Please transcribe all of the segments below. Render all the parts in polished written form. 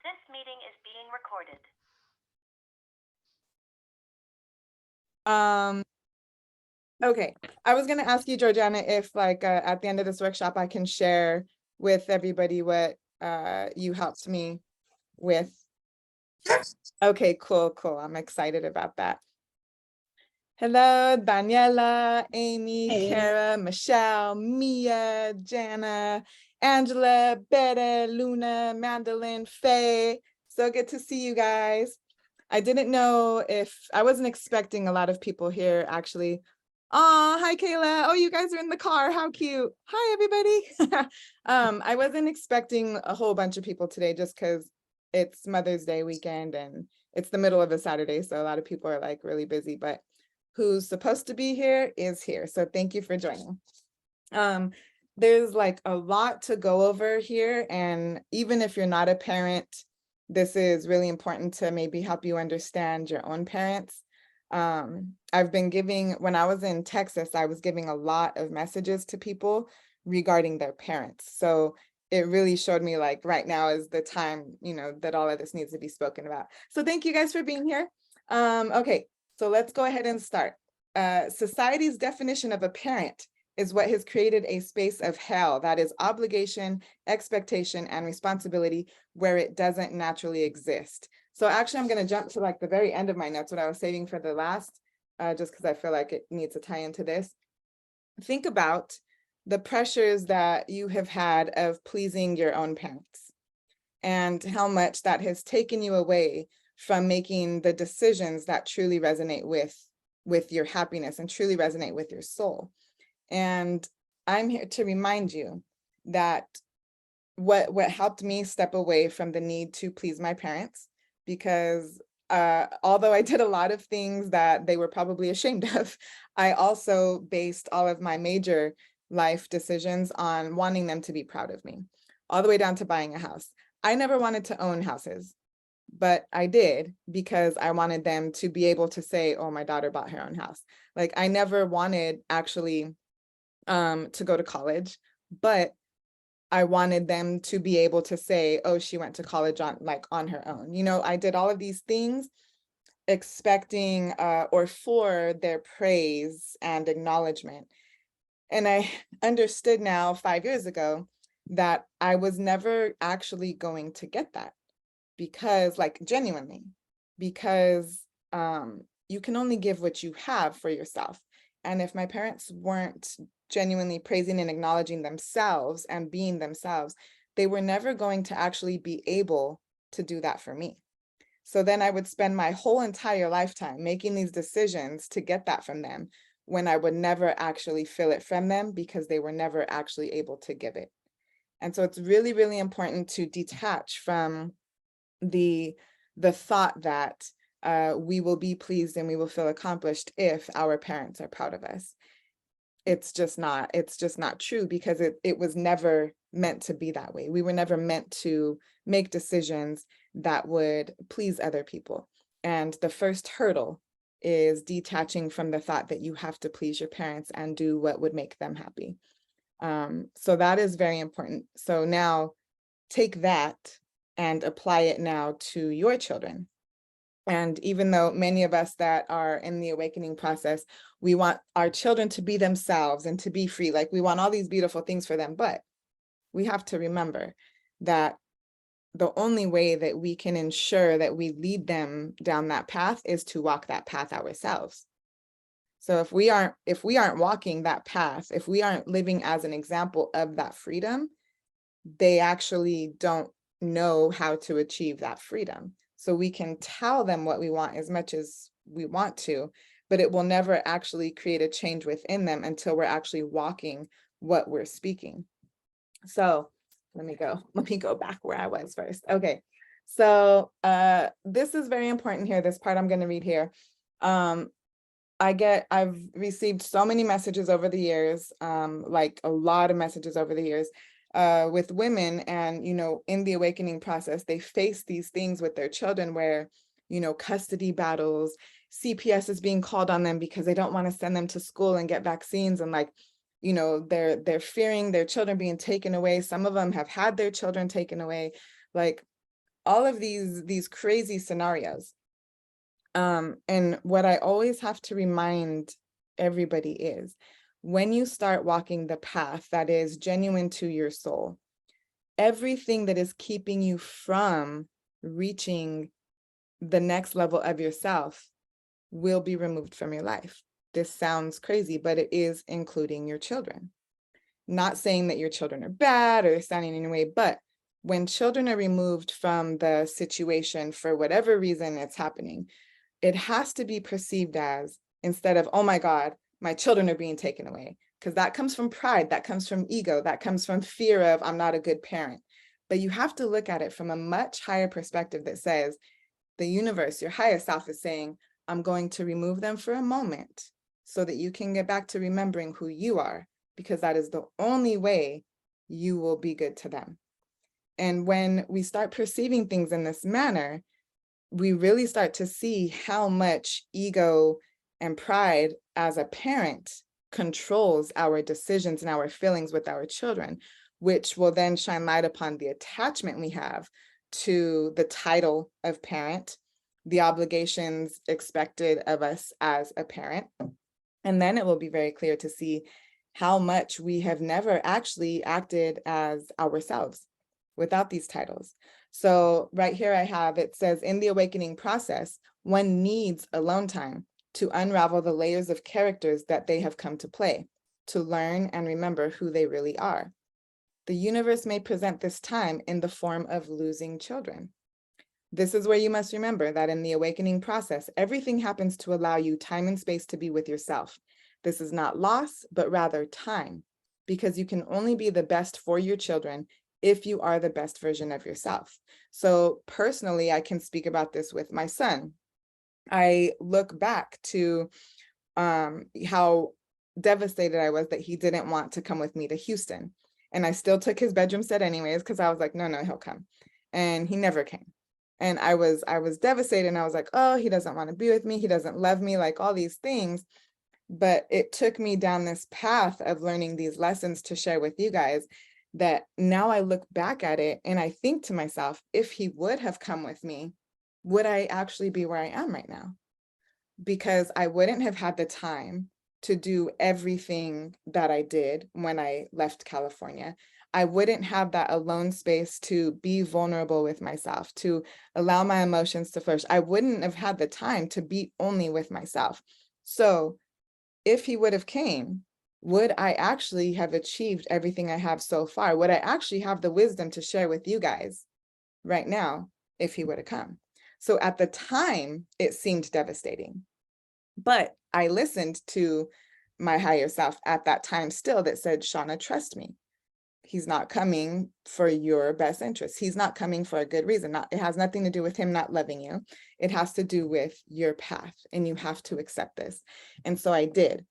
This meeting is being recorded. Okay, I was going to ask you, Georgiana, if like at the end of this workshop, I can share with everybody what you helped me with. Okay, cool. I'm excited about that. Hello, Daniela, Amy, Hey. Kara, Michelle, Mia, Jana, Angela, Bette, Luna, Mandolin, Faye. So good to see you guys. I didn't know if I wasn't expecting a lot of people here actually. Oh, hi Kayla. Oh, you guys are in the car. How cute. Hi everybody. I wasn't expecting a whole bunch of people today just because it's Mother's Day weekend and it's the middle of a Saturday, so a lot of people are like really busy, but who's supposed to be here is here. So thank you for joining. There's like a lot to go over here, and even if you're not a parent, this is really important to maybe help you understand your own parents. I've been giving, when I was in Texas, I was giving a lot of messages to people regarding their parents. So it really showed me like right now is the time, that all of this needs to be spoken about. So thank you guys for being here. Okay, so let's go ahead and start. Society's definition of a parent is what has created a space of hell, that is obligation, expectation, and responsibility where it doesn't naturally exist. So actually, I'm going to jump to like the very end of my notes, what I was saving for the last, just because I feel like it needs to tie into this. Think about the pressures that you have had of pleasing your own parents and how much that has taken you away from making the decisions that truly resonate with your happiness and truly resonate with your soul. And I'm here to remind you that what helped me step away from the need to please my parents, because although I did a lot of things that they were probably ashamed of, I also based all of my major life decisions on wanting them to be proud of me, all the way down to buying a house. I never wanted to own houses, but I did because I wanted them to be able to say, oh, my daughter bought her own house. Like I never wanted actually to go to college, but I wanted them to be able to say, oh, she went to college on her own. I did all of these things expecting or for their praise and acknowledgement. And I understood now 5 years ago that I was never actually going to get that, because like genuinely, because you can only give what you have for yourself. And if my parents weren't genuinely praising and acknowledging themselves and being themselves, they were never going to actually be able to do that for me. So then I would spend my whole entire lifetime making these decisions to get that from them when I would never actually feel it from them because they were never actually able to give it. And so it's really, really important to detach from the thought that we will be pleased and we will feel accomplished if our parents are proud of us. It's just not true, because it was never meant to be that way. We were never meant to make decisions that would please other people. And the first hurdle is detaching from the thought that you have to please your parents and do what would make them happy. So that is very important. So now take that and apply it now to your children. And even though many of us that are in the awakening process, we want our children to be themselves and to be free, like we want all these beautiful things for them, but we have to remember that the only way that we can ensure that we lead them down that path is to walk that path ourselves. So if we aren't walking that path, if we aren't living as an example of that freedom, they actually don't know how to achieve that freedom. So we can tell them what we want as much as we want to, but it will never actually create a change within them until we're actually walking what we're speaking. So let me go back where I was first. Okay. So this is very important here. This part I'm going to read here. I've received so many messages over the years, like a lot of messages over the years, with women, and in the awakening process, they face these things with their children where custody battles, CPS is being called on them because they don't want to send them to school and get vaccines, and like they're fearing their children being taken away. Some of them have had their children taken away. Like all of these crazy scenarios. And what I always have to remind everybody is, when you start walking the path that is genuine to your soul, everything that is keeping you from reaching the next level of yourself will be removed from your life. This sounds crazy, but it is including your children. Not saying that your children are bad or standing in your way, but when children are removed from the situation for whatever reason it's happening, it has to be perceived as, instead of, oh my God, my children are being taken away, because that comes from pride, that comes from ego, that comes from fear of I'm not a good parent. But you have to look at it from a much higher perspective that says, the universe, your higher self, is saying, I'm going to remove them for a moment so that you can get back to remembering who you are, because that is the only way you will be good to them. And when we start perceiving things in this manner, we really start to see how much ego and pride as a parent controls our decisions and our feelings with our children, which will then shine light upon the attachment we have to the title of parent, the obligations expected of us as a parent. And then it will be very clear to see how much we have never actually acted as ourselves without these titles. So right here I have, it says, in the awakening process, one needs alone time to unravel the layers of characters that they have come to play, to learn and remember who they really are. The universe may present this time in the form of losing children. This is where you must remember that in the awakening process, everything happens to allow you time and space to be with yourself. This is not loss, but rather time, because you can only be the best for your children if you are the best version of yourself. So personally, I can speak about this with my son. I look back to how devastated I was that he didn't want to come with me to Houston. And I still took his bedroom set anyways, because I was like, no, he'll come. And he never came. And I was devastated, and I was like, oh, he doesn't want to be with me. He doesn't love me, like all these things. But it took me down this path of learning these lessons to share with you guys, that now I look back at it and I think to myself, if he would have come with me, would I actually be where I am right now? Because I wouldn't have had the time to do everything that I did when I left California. I wouldn't have that alone space to be vulnerable with myself, to allow my emotions to flourish. I wouldn't have had the time to be only with myself. So if he would have came, would I actually have achieved everything I have so far? Would I actually have the wisdom to share with you guys right now if he would have come? So at the time, it seemed devastating, but I listened to my higher self at that time still that said, Shanna, trust me. He's not coming for your best interest. He's not coming for a good reason. It has nothing to do with him not loving you. It has to do with your path, and you have to accept this. And so I did.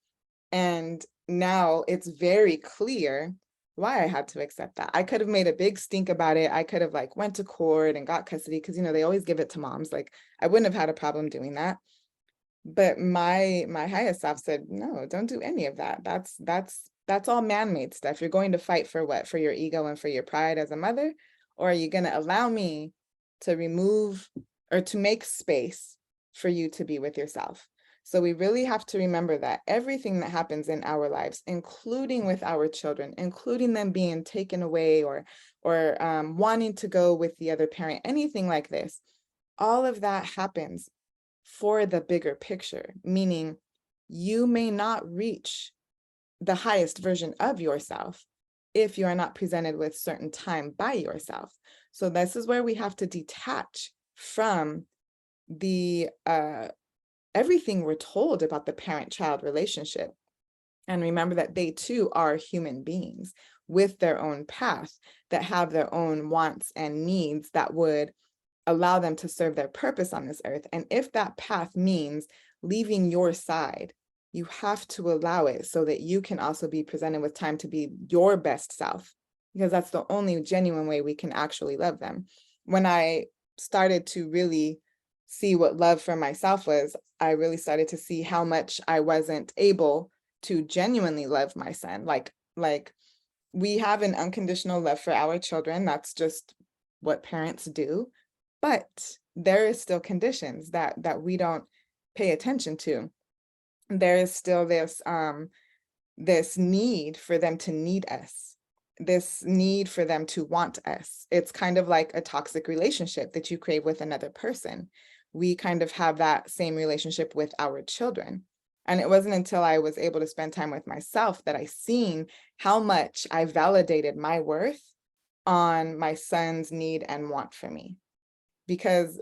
And now it's very clear why I had to accept that. I could have made a big stink about it. I could have like went to court and got custody, because, you know, they always give it to moms. Like, I wouldn't have had a problem doing that. But my highest self said, no, don't do any of that. That's all man-made stuff. You're going to fight for what? For your ego and for your pride as a mother? Or are you going to allow me to remove or to make space for you to be with yourself? So we really have to remember that everything that happens in our lives, including with our children, including them being taken away or wanting to go with the other parent, anything like this, all of that happens for the bigger picture, meaning you may not reach the highest version of yourself if you are not presented with certain time by yourself. So this is where we have to detach from the everything we're told about the parent-child relationship, and remember that they too are human beings with their own path, that have their own wants and needs that would allow them to serve their purpose on this earth. And if that path means leaving your side, you have to allow it so that you can also be presented with time to be your best self, because that's the only genuine way we can actually love them. When I started to really see what love for myself was, I really started to see how much I wasn't able to genuinely love my son. Like we have an unconditional love for our children. That's just what parents do. but there is still conditions that we don't pay attention to. There is still this need for them to need us, this need for them to want us. It's kind of like a toxic relationship that you crave with another person. We kind of have that same relationship with our children. And it wasn't until I was able to spend time with myself that I seen how much I validated my worth on my son's need and want for me. Because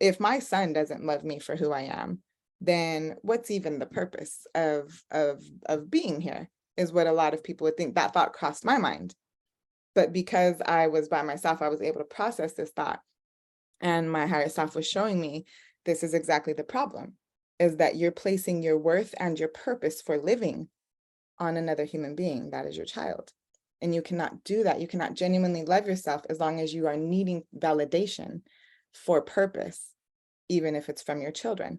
if my son doesn't love me for who I am, then what's even the purpose of being here, is what a lot of people would think. That thought crossed my mind. But because I was by myself, I was able to process this thought. And my higher self was showing me this is exactly the problem, is that you're placing your worth and your purpose for living on another human being, that is your child. And you cannot do that. You cannot genuinely love yourself as long as you are needing validation for purpose, even if it's from your children.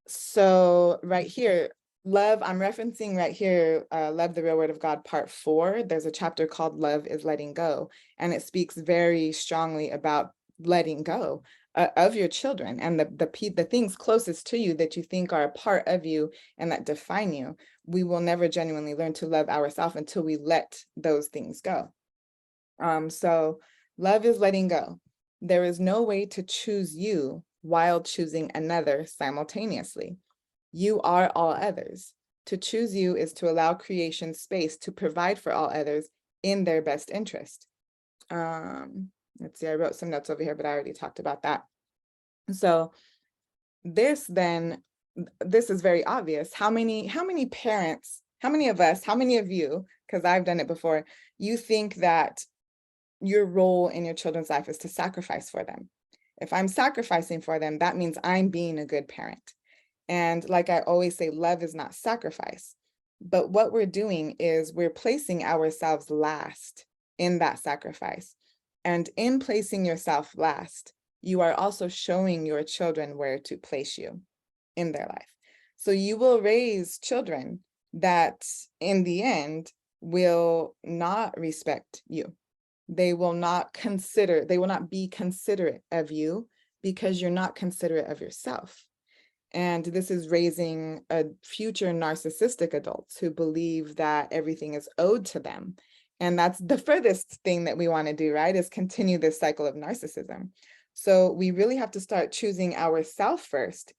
So right here, love, I'm referencing right here, Love, the Real Word of God, part 4. There's a chapter called Love is Letting Go, and it speaks very strongly about letting go of your children and the things closest to you that you think are a part of you and that define you. We will never genuinely learn to love ourselves until we let those things go. So love is letting go. There is no way to choose you while choosing another simultaneously. You are all others. To choose you is to allow creation space to provide for all others in their best interest. Let's see, I wrote some notes over here, but I already talked about that. So this is very obvious. How many parents, how many of us, how many of you, because I've done it before, you think that your role in your children's life is to sacrifice for them? If I'm sacrificing for them, that means I'm being a good parent. And like I always say, love is not sacrifice. But what we're doing is we're placing ourselves last in that sacrifice. And in placing yourself last, you are also showing your children where to place you in their life. So you will raise children that in the end will not respect you. They will not be considerate of you because you're not considerate of yourself. And this is raising a future narcissistic adults who believe that everything is owed to them. And that's the furthest thing that we want to do, right? Is continue this cycle of narcissism. So we really have to start choosing ourselves first.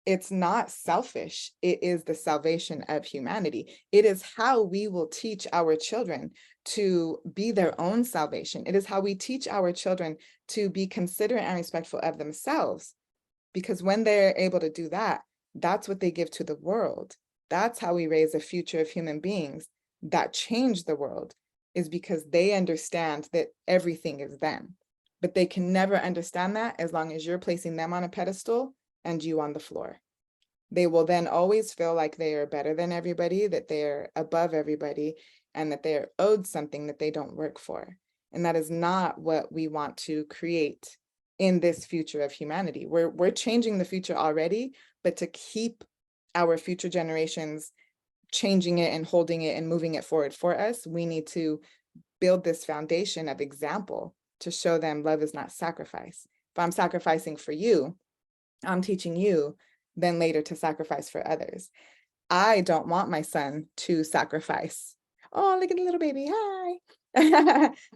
It's not selfish. It is the salvation of humanity. It is how we will teach our children to be their own salvation. It is how we teach our children to be considerate and respectful of themselves. Because when they're able to do that, that's what they give to the world. That's how we raise a future of human beings that change the world, is because they understand that everything is them. But they can never understand that as long as you're placing them on a pedestal and you on the floor. They will then always feel like they are better than everybody, that they're above everybody, and that they're owed something that they don't work for. And that is not what we want to create in this future of humanity. We're changing the future already, but to keep our future generations changing it and holding it and moving it forward for us, we need to build this foundation of example to show them love is not sacrifice. If I'm sacrificing for you, I'm teaching you then later to sacrifice for others. I don't want my son to sacrifice. Oh, look at the little baby. Hi.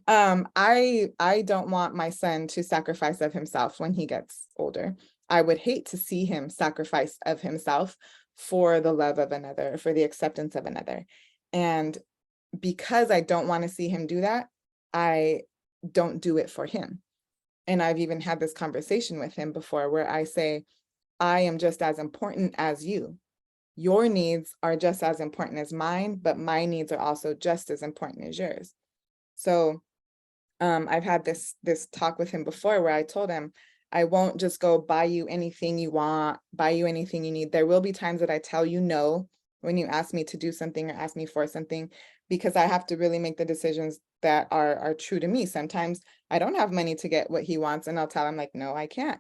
I don't want my son to sacrifice of himself when he gets older. I would hate to see him sacrifice of himself for the love of another, for the acceptance of another. And because I don't want to see him do that, I don't do it for him. And I've even had this conversation with him before where I say, I am just as important as you. Your needs are just as important as mine, but my needs are also just as important as yours. So I've had this talk with him before where I told him, I won't just go buy you anything you want, buy you anything you need. There will be times that I tell you no when you ask me to do something or ask me for something, because I have to really make the decisions that are true to me. Sometimes I don't have money to get what he wants, and I'll tell him like, no, I can't.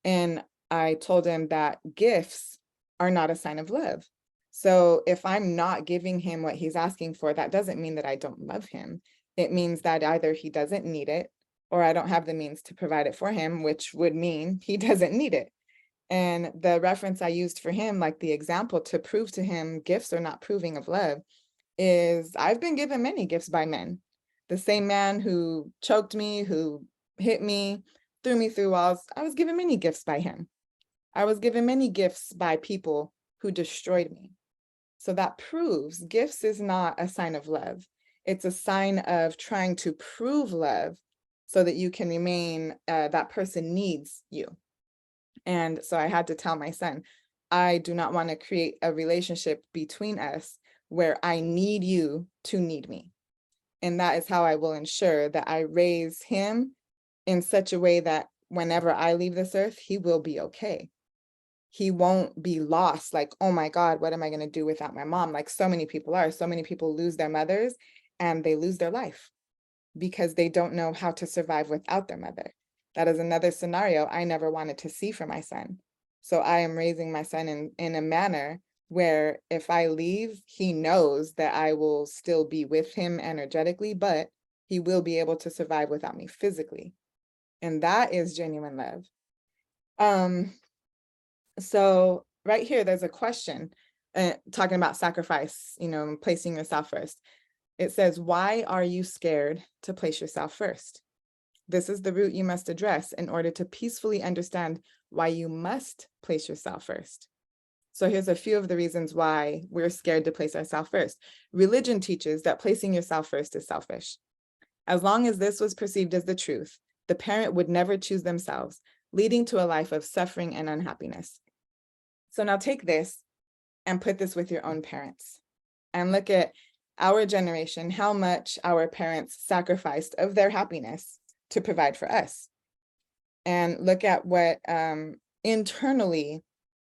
And I told him that gifts are not a sign of love. So if I'm not giving him what he's asking for, that doesn't mean that I don't love him. It means that either he doesn't need it or I don't have the means to provide it for him, which would mean he doesn't need it. And the reference I used for him, like the example to prove to him gifts are not proving of love, is I've been given many gifts by men. The same man who choked me, who hit me, threw me through walls, I was given many gifts by him. I was given many gifts by people who destroyed me. So that proves gifts is not a sign of love. It's a sign of trying to prove love so that you can remain, that person needs you. And so I had to tell my son, I do not want to create a relationship between us where I need you to need me. And that is how I will ensure that I raise him in such a way that whenever I leave this earth, he will be okay. He won't be lost, like, oh my God, what am I going to do without my mom? Like so many people are. So many people lose their mothers and they lose their life because they don't know how to survive without their mother. That is another scenario I never wanted to see for my son. So I am raising my son in a manner where if I leave, he knows that I will still be with him energetically, but he will be able to survive without me physically. And that is genuine love. So right here, there's a question talking about sacrifice, placing yourself first. It says, why are you scared to place yourself first? This is the root you must address in order to peacefully understand why you must place yourself first. So here's a few of the reasons why we're scared to place ourselves first. Religion teaches that placing yourself first is selfish. As long as this was perceived as the truth, the parent would never choose themselves, leading to a life of suffering and unhappiness. So now take this and put this with your own parents and look at our generation, how much our parents sacrificed of their happiness to provide for us. And look at what internally,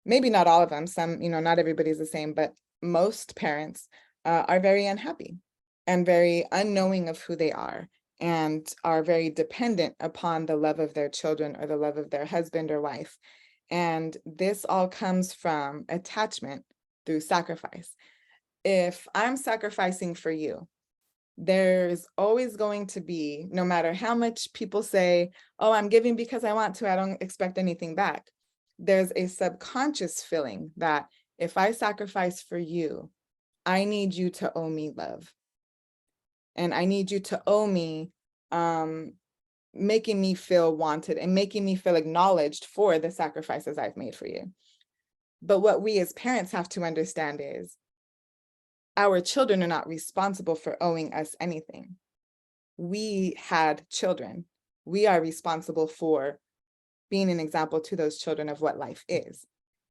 maybe not all of them, some, not everybody's the same, but most parents are very unhappy and very unknowing of who they are and are very dependent upon the love of their children or the love of their husband or wife. And this all comes from attachment through sacrifice. If I'm sacrificing for you, there's always going to be, no matter how much people say, oh, I'm giving because I want to, I don't expect anything back. There's a subconscious feeling that if I sacrifice for you, I need you to owe me love. And I need you to owe me making me feel wanted and making me feel acknowledged for the sacrifices I've made for you. But what we as parents have to understand is our children are not responsible for owing us anything. We had children. We are responsible for being an example to those children of what life is.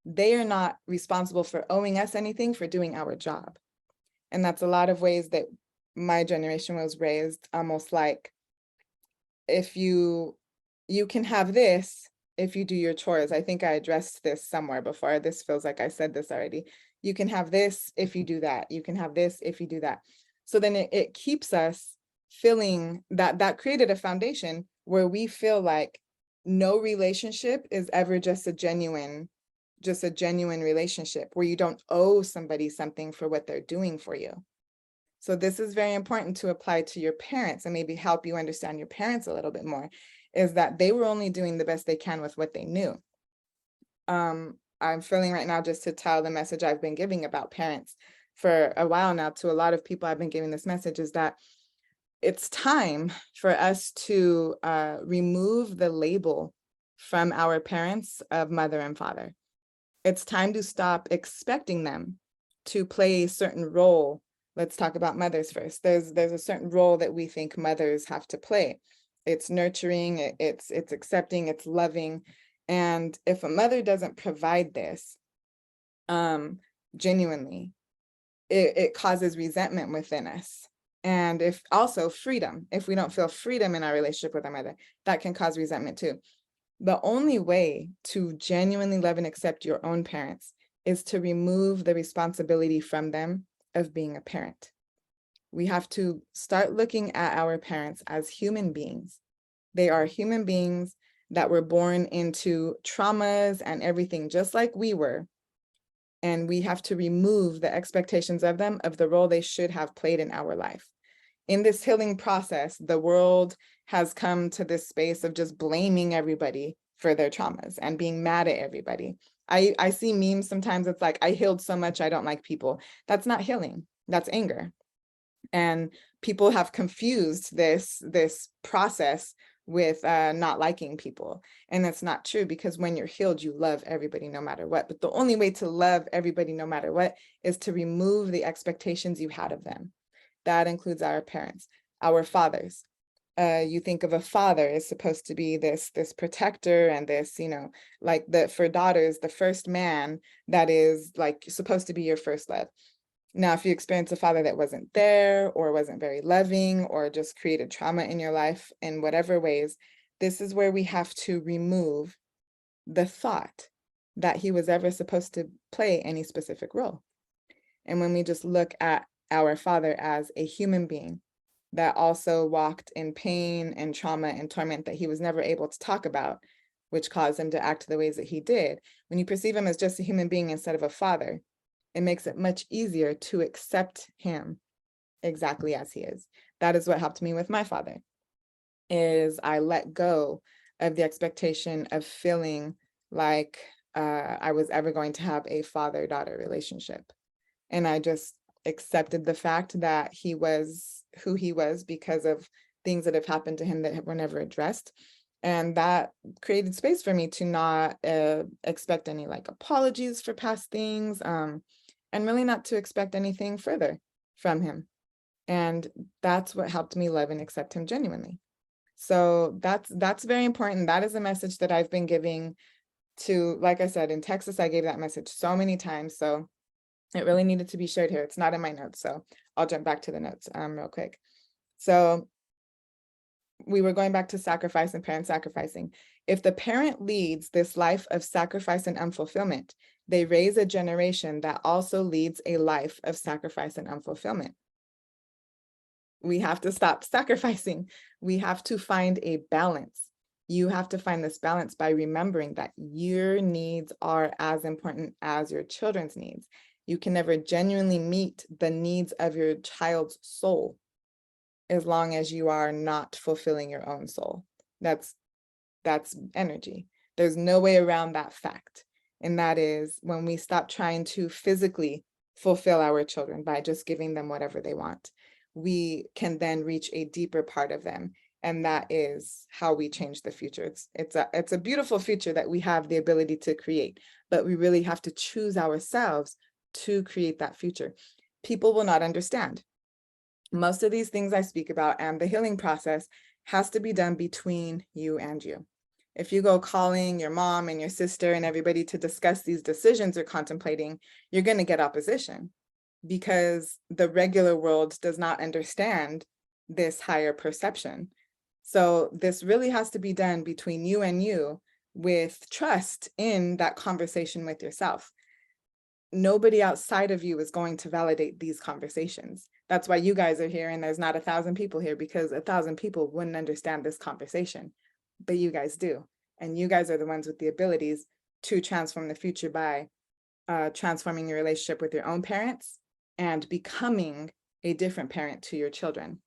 They are not responsible for owing us anything, for doing our job. And that's a lot of ways that my generation was raised, almost like, if you can have this if you do your chores. I think I addressed this somewhere before. This feels like I said this already. You can have this if you do that. You can have this if you do that. So then it keeps us feeling that created a foundation where we feel like no relationship is ever just a genuine relationship where you don't owe somebody something for what they're doing for you. So this is very important to apply to your parents and maybe help you understand your parents a little bit more, is that they were only doing the best they can with what they knew. I'm feeling right now just to tell the message I've been giving about parents for a while now to a lot of people. I've been giving this message is that it's time for us to remove the label from our parents of mother and father. It's time to stop expecting them to play a certain role. Let's talk about mothers first. There's a certain role that we think mothers have to play. It's nurturing, it's accepting, it's loving. And if a mother doesn't provide this, genuinely, it causes resentment within us. And if also freedom, if we don't feel freedom in our relationship with our mother, that can cause resentment too. The only way to genuinely love and accept your own parents is to remove the responsibility from them of being a parent. We have to start looking at our parents as human beings. They are human beings that were born into traumas and everything, just like we were. And we have to remove the expectations of them of the role they should have played in our life. In this healing process, the world has come to this space of just blaming everybody for their traumas and being mad at everybody. I see memes sometimes, it's like, I healed so much, I don't like people. That's not healing, that's anger. And people have confused this process with not liking people. And that's not true, because when you're healed, you love everybody no matter what. But the only way to love everybody no matter what is to remove the expectations you had of them. That includes our parents, our fathers. You think of a father is supposed to be this protector and this, you know, like for daughters, the first man that is like supposed to be your first love. Now, if you experience a father that wasn't there or wasn't very loving or just created trauma in your life in whatever ways, this is where we have to remove the thought that he was ever supposed to play any specific role. And when we just look at our father as a human being that also walked in pain and trauma and torment that he was never able to talk about, which caused him to act the ways that he did, when you perceive him as just a human being instead of a father, it makes it much easier to accept him exactly as he is. That is what helped me with my father, is I let go of the expectation of feeling like I was ever going to have a father-daughter relationship. And I just accepted the fact that he was who he was because of things that have happened to him that were never addressed. And that created space for me to not expect any like apologies for past things, and really not to expect anything further from him. And that's what helped me love and accept him genuinely. So that's very important. That is a message that I've been giving to, like I said, in Texas, I gave that message so many times. So it really needed to be shared here. It's not in my notes, so I'll jump back to the notes real quick. So we were going back to sacrifice and parent sacrificing. If the parent leads this life of sacrifice and unfulfillment, they raise a generation that also leads a life of sacrifice and unfulfillment. We have to stop sacrificing. We have to find a balance. You have to find this balance by remembering that your needs are as important as your children's needs. You can never genuinely meet the needs of your child's soul as long as you are not fulfilling your own soul. That's energy. There's no way around that fact. And that is when we stop trying to physically fulfill our children by just giving them whatever they want, we can then reach a deeper part of them. And that is how we change the future. It's a beautiful future that we have the ability to create, but we really have to choose ourselves to create that future. People will not understand. Most of these things I speak about and the healing process has to be done between you and you. If you go calling your mom and your sister and everybody to discuss these decisions you're contemplating, you're going to get opposition because the regular world does not understand this higher perception. So this really has to be done between you and you with trust in that conversation with yourself. Nobody outside of you is going to validate these conversations. That's why you guys are here and there's not 1,000 people here, because 1,000 people wouldn't understand this conversation, but you guys do. And you guys are the ones with the abilities to transform the future by transforming your relationship with your own parents and becoming a different parent to your children.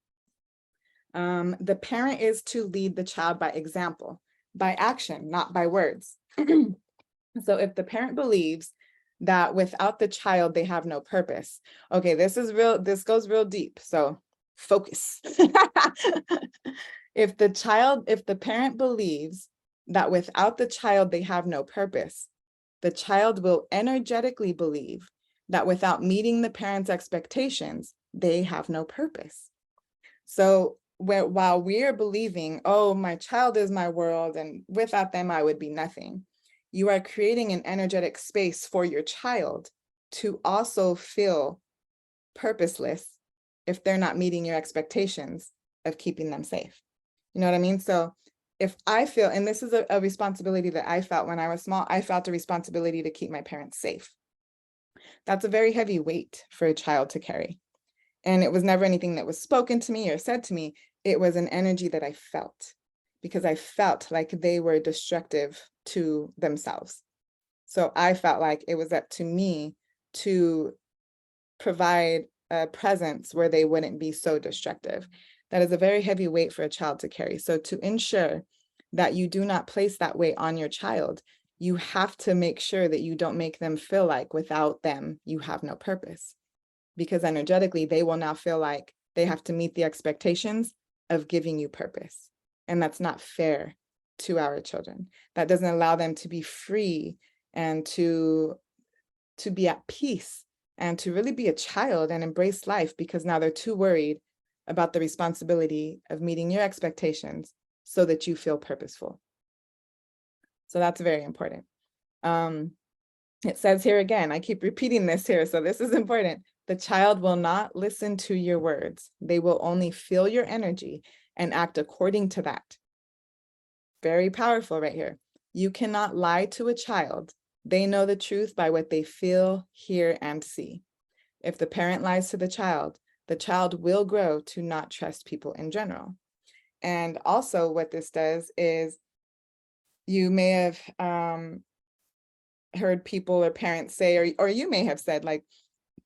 The parent is to lead the child by example, by action, not by words. So if the parent believes that without the child, they have no purpose. Okay, this goes real deep, so focus. If the parent believes that without the child, they have no purpose, the child will energetically believe that without meeting the parent's expectations, they have no purpose. So while we're believing, oh, my child is my world, and without them, I would be nothing, you are creating an energetic space for your child to also feel purposeless if they're not meeting your expectations of keeping them safe. You know what I mean? So if I feel, and this is a responsibility that I felt when I was small, I felt a responsibility to keep my parents safe. That's a very heavy weight for a child to carry. And it was never anything that was spoken to me or said to me. It was an energy that I felt because I felt like they were destructive to themselves. So I felt like it was up to me to provide a presence where they wouldn't be so destructive. That is a very heavy weight for a child to carry. So to ensure that you do not place that weight on your child, you have to make sure that you don't make them feel like without them, you have no purpose. Because energetically, they will now feel like they have to meet the expectations of giving you purpose. And that's not fair to our children. That doesn't allow them to be free and to be at peace and to really be a child and embrace life, because now they're too worried about the responsibility of meeting your expectations so that you feel purposeful. So that's very important. It says here again, I keep repeating this here, so this is important. The child will not listen to your words. They will only feel your energy and act according to that. Very powerful right here. You cannot lie to a child. They know the truth by what they feel, hear, and see. If the parent lies to the child will grow to not trust people in general. And also what this does is, you may have heard people or parents say, or you may have said, like,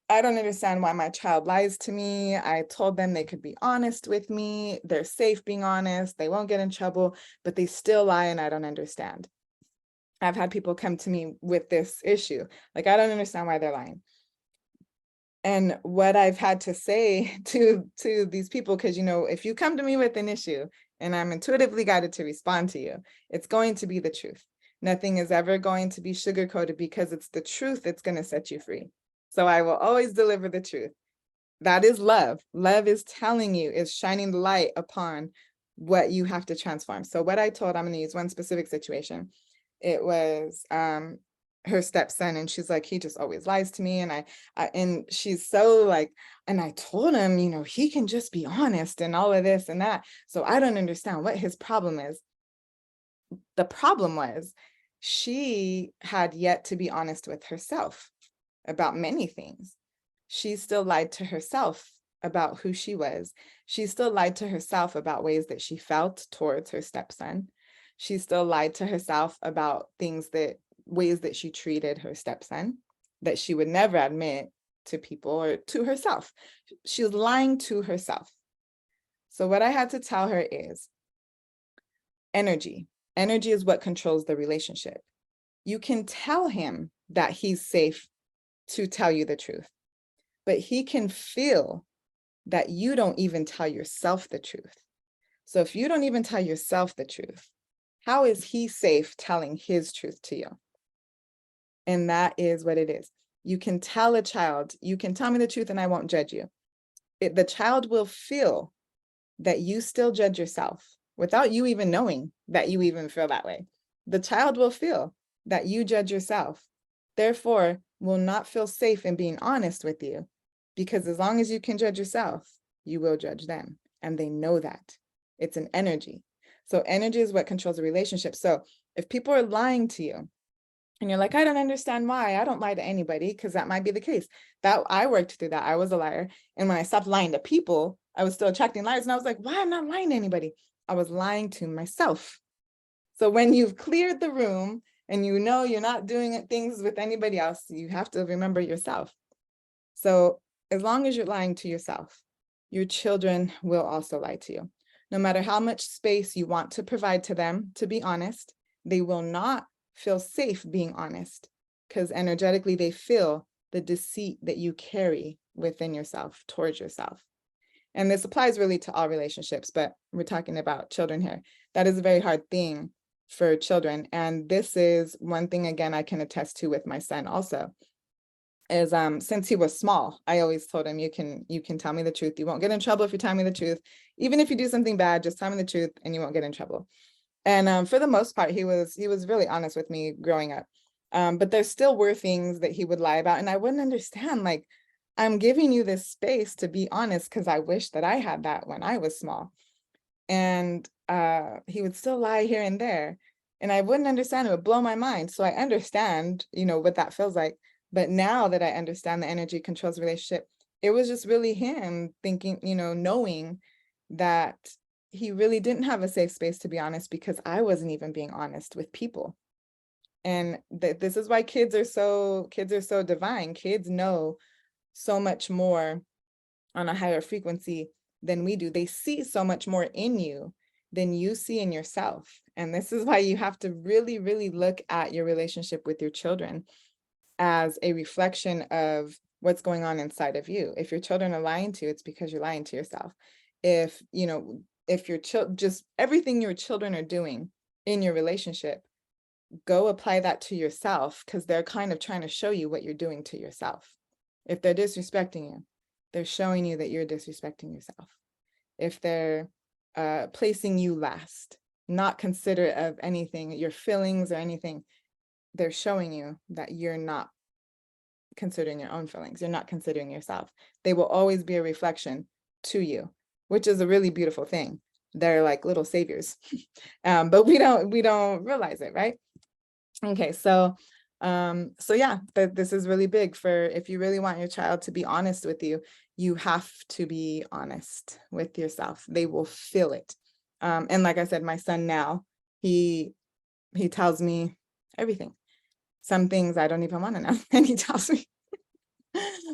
I don't understand why my child lies to me. I told them they could be honest with me. They're safe being honest. They won't get in trouble, but they still lie and I don't understand. I've had people come to me with this issue. Like, I don't understand why they're lying. And what I've had to say to these people, because, you know, if you come to me with an issue and I'm intuitively guided to respond to you, it's going to be the truth. Nothing is ever going to be sugarcoated, because it's the truth that's going to set you free. So I will always deliver the truth. That is love. Love is telling you, is shining the light upon what you have to transform. So what I told, I'm going to use one specific situation. It was her stepson, and she's like, he just always lies to me. And and she's so like, and I told him, you know, he can just be honest and all of this and that. So I don't understand what his problem is. The problem was, she had yet to be honest with herself about many things. She still lied to herself about who she was. She still lied to herself about ways that she felt towards her stepson. She still lied to herself about ways that she treated her stepson that she would never admit to people or to herself. She was lying to herself. So what I had to tell her is, energy. Energy is what controls the relationship. You can tell him that he's safe to tell you the truth, but he can feel that you don't even tell yourself the truth. So if you don't even tell yourself the truth, how is he safe telling his truth to you? And that is what it is. You can tell a child, you can tell me the truth and I won't judge you. The child will feel that you still judge yourself without you even knowing that you even feel that way. The child will feel that you judge yourself, therefore will not feel safe in being honest with you, because as long as you can judge yourself, you will judge them. And they know that. It's an energy. So energy is what controls the relationship. So if people are lying to you and you're like, I don't understand why, I don't lie to anybody, because that might be the case. That I worked through that. I was a liar. And when I stopped lying to people, I was still attracting liars. And I was like, why am I not lying to anybody? I was lying to myself. So when you've cleared the room and you know you're not doing things with anybody else, you have to remember yourself. So as long as you're lying to yourself, your children will also lie to you. No matter how much space you want to provide to them to be honest, they will not feel safe being honest, because energetically they feel the deceit that you carry within yourself towards yourself. And this applies really to all relationships, but we're talking about children here. That is a very hard thing for children. And this is one thing, again, I can attest to with my son also, is since he was small, I always told him, you can tell me the truth. You won't get in trouble if you tell me the truth. Even if you do something bad, just tell me the truth and you won't get in trouble. And for the most part, he was really honest with me growing up. But there still were things that he would lie about, and I wouldn't understand, like, I'm giving you this space to be honest because I wish that I had that when I was small. And he would still lie here and there, and I wouldn't understand. It would blow my mind. So I understand, you know, what that feels like. But now that I understand the energy controls the relationship, it was just really him thinking, you know, knowing that he really didn't have a safe space to be honest, because I wasn't even being honest with people. And this is why kids are so divine. Kids know so much more on a higher frequency than we do. They see so much more in you than you see in yourself. And this is why you have to really, really look at your relationship with your children as a reflection of what's going on inside of you. If your children are lying to you, it's because you're lying to yourself. If, you know, if your just everything your children are doing in your relationship, go apply that to yourself, because they're kind of trying to show you what you're doing to yourself. If they're disrespecting you, they're showing you that you're disrespecting yourself. If they're placing you last, not considerate of anything, your feelings or anything, they're showing you that you're not considering your own feelings. You're not considering yourself. They will always be a reflection to you, which is a really beautiful thing. They're like little saviors, but we don't realize it, right? Okay, so yeah, this is really big. For if you really want your child to be honest with you, you have to be honest with yourself. They will feel it. And like I said, my son now, he tells me everything. Some things I don't even want to know, and he tells me.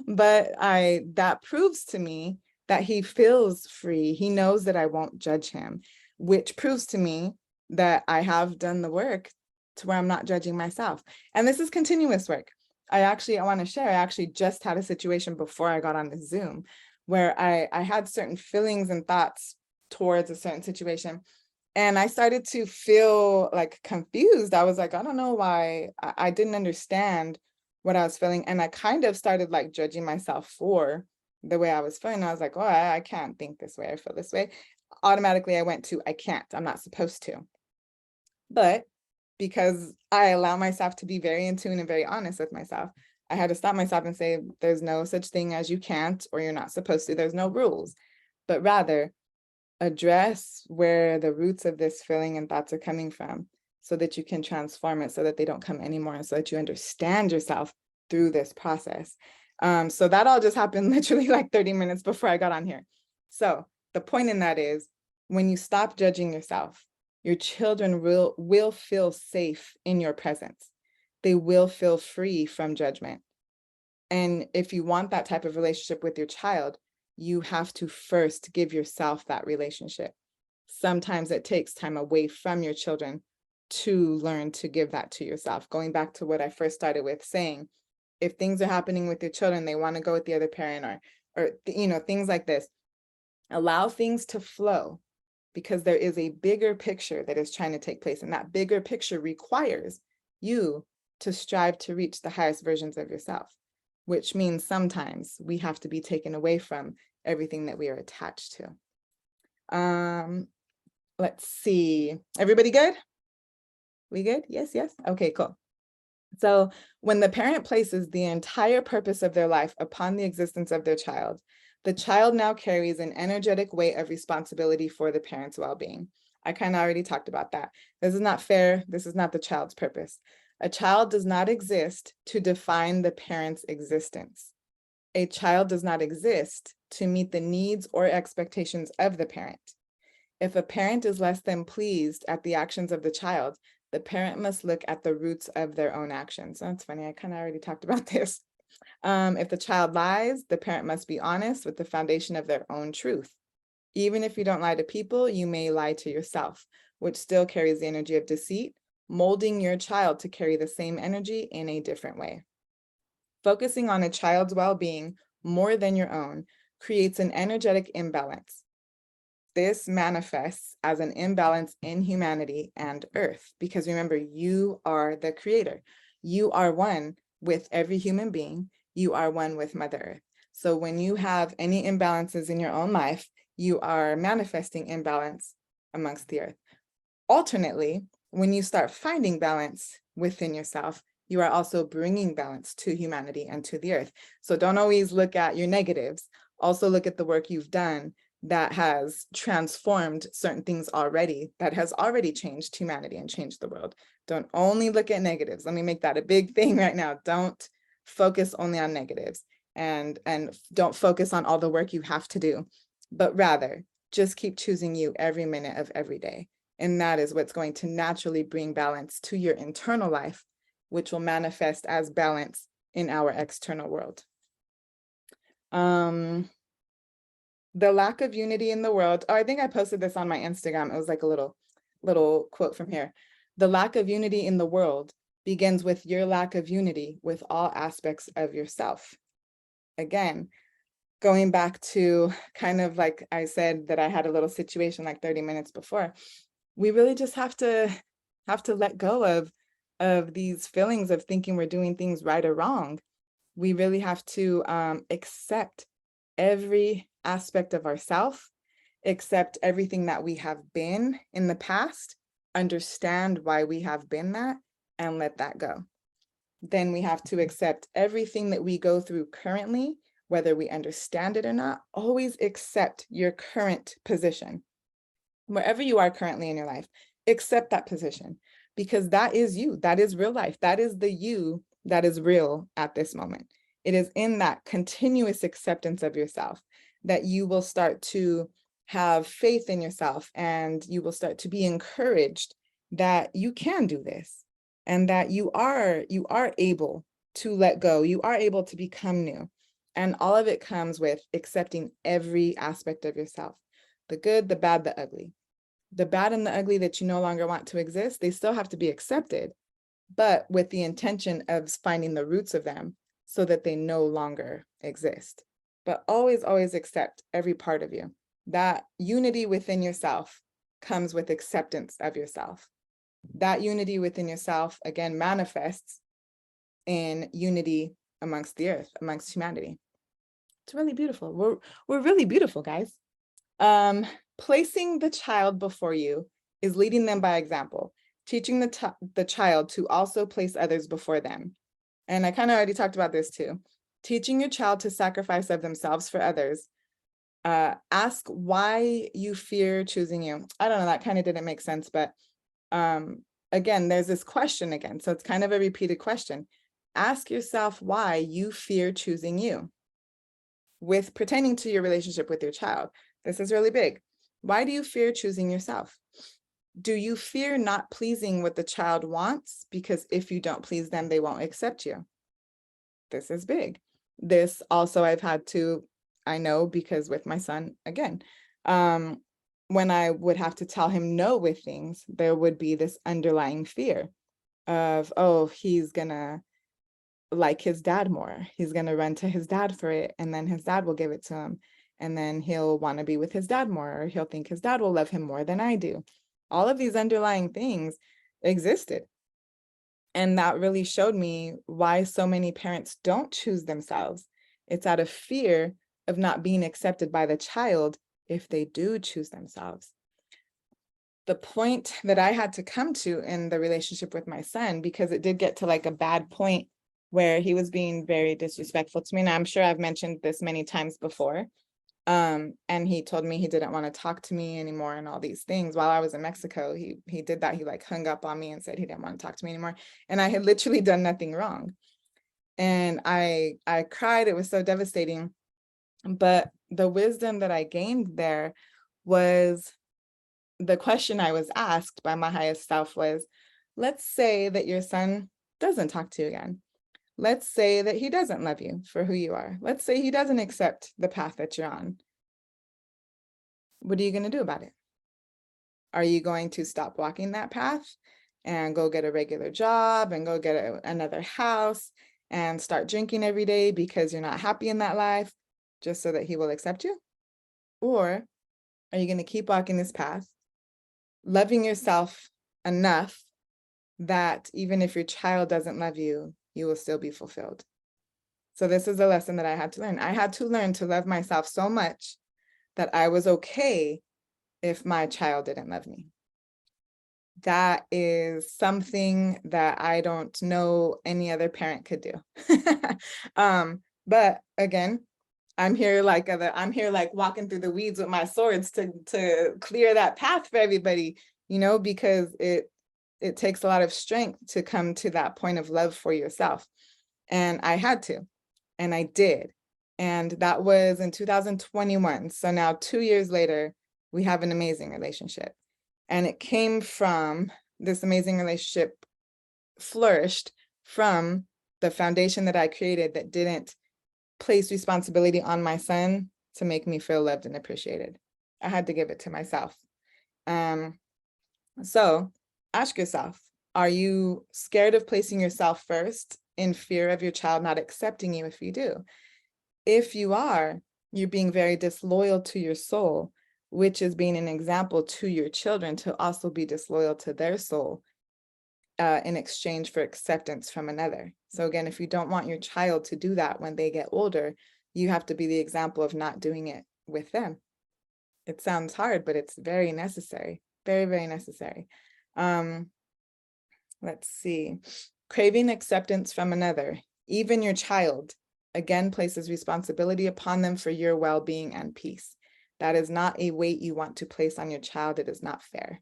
But that proves to me that he feels free. He knows that I won't judge him, which proves to me that I have done the work to where I'm not judging myself. And this is continuous work. I want to share, I actually just had a situation before I got on the Zoom where I had certain feelings and thoughts towards a certain situation. And I started to feel like confused. I was like, I don't know why. I didn't understand what I was feeling. And I kind of started like judging myself for the way I was feeling. I was like, oh, I can't think this way. I feel this way. Automatically, I went to, I can't, I'm not supposed to. But because I allow myself to be very in tune and very honest with myself, I had to stop myself and say, there's no such thing as you can't or you're not supposed to. There's no rules, but rather address where the roots of this feeling and thoughts are coming from so that you can transform it so that they don't come anymore, and so that you understand yourself through this process. So that all just happened literally like 30 minutes before I got on here. So the point in that is, when you stop judging yourself, your children will feel safe in your presence. They will feel free from judgment. And if you want that type of relationship with your child, you have to first give yourself that relationship. Sometimes it takes time away from your children to learn to give that to yourself. Going back to what I first started with saying, if things are happening with your children, they want to go with the other parent or things like this, allow things to flow, because there is a bigger picture that is trying to take place. And that bigger picture requires you to strive to reach the highest versions of yourself, which means sometimes we have to be taken away from everything that we are attached to. Let's see. Everybody good? We good? Yes, yes. Okay, cool. So when the parent places the entire purpose of their life upon the existence of their child, the child now carries an energetic weight of responsibility for the parent's well-being. I kind of already talked about that. This is not fair. This is not the child's purpose. A child does not exist to define the parent's existence. A child does not exist to meet the needs or expectations of the parent. If a parent is less than pleased at the actions of the child, the parent must look at the roots of their own actions. That's funny. I kind of already talked about this. If the child lies, the parent must be honest with the foundation of their own truth. Even if you don't lie to people, you may lie to yourself, which still carries the energy of deceit, molding your child to carry the same energy in a different way. Focusing on a child's well-being more than your own creates an energetic imbalance. This manifests as an imbalance in humanity and Earth, because remember, you are the creator. You are one with every human being. You are one with Mother Earth. So when you have any imbalances in your own life, you are manifesting imbalance amongst the Earth. Alternately, when you start finding balance within yourself, you are also bringing balance to humanity and to the Earth. So don't always look at your negatives. Also look at the work you've done that has transformed certain things already, that has already changed humanity and changed the world. Don't only look at negatives. Let me make that a big thing right now. Don't focus only on negatives, and don't focus on all the work you have to do, but rather just keep choosing you every minute of every day. And that is what's going to naturally bring balance to your internal life, which will manifest as balance in our external world. The lack of unity in the world. Oh, I think I posted this on my Instagram. It was like a little quote from here. The lack of unity in the world begins with your lack of unity with all aspects of yourself. Again, going back to kind of like I said that I had a little situation like 30 minutes before, we really just have to let go of these feelings of thinking we're doing things right or wrong. We really have to accept every aspect of ourself, accept everything that we have been in the past, understand why we have been that, and let that go. Then we have to accept everything that we go through currently, whether we understand it or not. Always accept your current position. Wherever you are currently in your life, accept that position, because that is you. That is real life. That is the you that is real at this moment. It is in that continuous acceptance of yourself that you will start to have faith in yourself, and you will start to be encouraged that you can do this, and that you are able to let go. You are able to become new. And all of it comes with accepting every aspect of yourself, the good, the bad, the ugly. The bad and the ugly that you no longer want to exist, they still have to be accepted, but with the intention of finding the roots of them so that they no longer exist. But always, always accept every part of you. That unity within yourself comes with acceptance of yourself. That unity within yourself, again, manifests in unity amongst the earth, amongst humanity. It's really beautiful. We're really beautiful, guys. Placing the child before you is leading them by example, teaching the child to also place others before them. And I kind of already talked about this too. Teaching your child to sacrifice of themselves for others. Ask why you fear choosing you. I don't know, that kind of didn't make sense, but again, there's this question again. So it's kind of a repeated question. Ask yourself why you fear choosing you with pertaining to your relationship with your child. This is really big. Why do you fear choosing yourself? Do you fear not pleasing what the child wants? Because if you don't please them, they won't accept you. This is big. This also I've had to, I know, because with my son, again, when I would have to tell him no with things, there would be this underlying fear of, oh, he's gonna like his dad more. He's gonna run to his dad for it, and then his dad will give it to him. And then he'll want to be with his dad more, or he'll think his dad will love him more than I do. All of these underlying things existed. And that really showed me why so many parents don't choose themselves. It's out of fear of not being accepted by the child if they do choose themselves. The point that I had to come to in the relationship with my son, because it did get to like a bad point where he was being very disrespectful to me. And I'm sure I've mentioned this many times before. And he told me he didn't want to talk to me anymore and all these things. While I was in Mexico, he did that. He like hung up on me and said he didn't want to talk to me anymore. And I had literally done nothing wrong. And I cried. It was so devastating. But the wisdom that I gained there was the question I was asked by my highest self was, let's say that your son doesn't talk to you again. Let's say that he doesn't love you for who you are. Let's say he doesn't accept the path that you're on. What are you going to do about it? Are you going to stop walking that path and go get a regular job and go get another house and start drinking every day because you're not happy in that life just so that he will accept you? Or are you going to keep walking this path, loving yourself enough that even if your child doesn't love you, you will still be fulfilled? So this is a lesson that I had to learn. I had to learn to love myself so much that I was okay if my child didn't love me. That is something that I don't know any other parent could do. But again, I'm here like walking through the weeds with my swords to clear that path for everybody, because it takes a lot of strength to come to that point of love for yourself. And I had to, and I did. And that was in 2021. So now 2 years later, we have an amazing relationship. And it came from this amazing relationship flourished from the foundation that I created that didn't place responsibility on my son to make me feel loved and appreciated. I had to give it to myself. So ask yourself, are you scared of placing yourself first in fear of your child not accepting you if you do? If you are, you're being very disloyal to your soul, which is being an example to your children to also be disloyal to their soul in exchange for acceptance from another. So again, if you don't want your child to do that when they get older, you have to be the example of not doing it with them. It sounds hard, but it's very necessary, very, very necessary. Let's see. Craving acceptance from another, even your child, again, places responsibility upon them for your well-being and peace. That is not a weight you want to place on your child. It is not fair.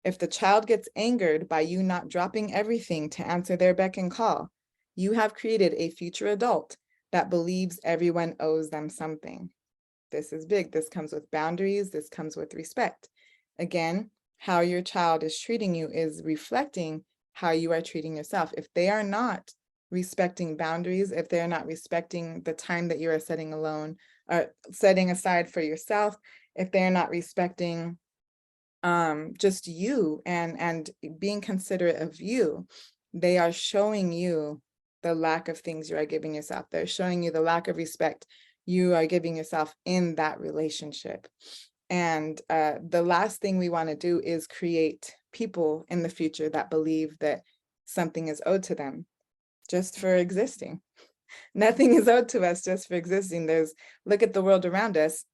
If the child gets angered by you not dropping everything to answer their beck and call, you have created a future adult that believes everyone owes them something. This is big. This comes with boundaries. This comes with respect. Again, how your child is treating you is reflecting how you are treating yourself. If they are not respecting boundaries, if they're not respecting the time that you are setting alone or setting aside for yourself, if they're not respecting just you and being considerate of you, they are showing you the lack of things you are giving yourself. They're showing you the lack of respect you are giving yourself in that relationship. And the last thing we want to do is create people in the future that believe that something is owed to them just for existing. Nothing is owed to us just for existing. Look at the world around us.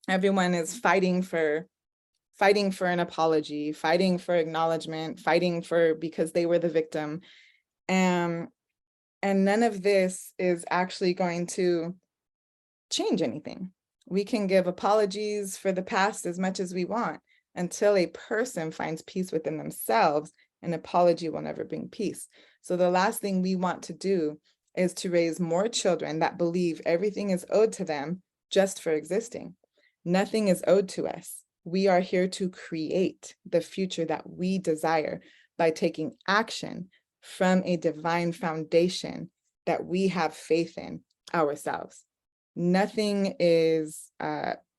Everyone is fighting for an apology, fighting for acknowledgement, fighting for because they were the victim. And none of this is actually going to change anything. We can give apologies for the past as much as we want. Until a person finds peace within themselves, an apology will never bring peace. So the last thing we want to do is to raise more children that believe everything is owed to them just for existing. Nothing is owed to us. We are here to create the future that we desire by taking action from a divine foundation that we have faith in ourselves. Nothing is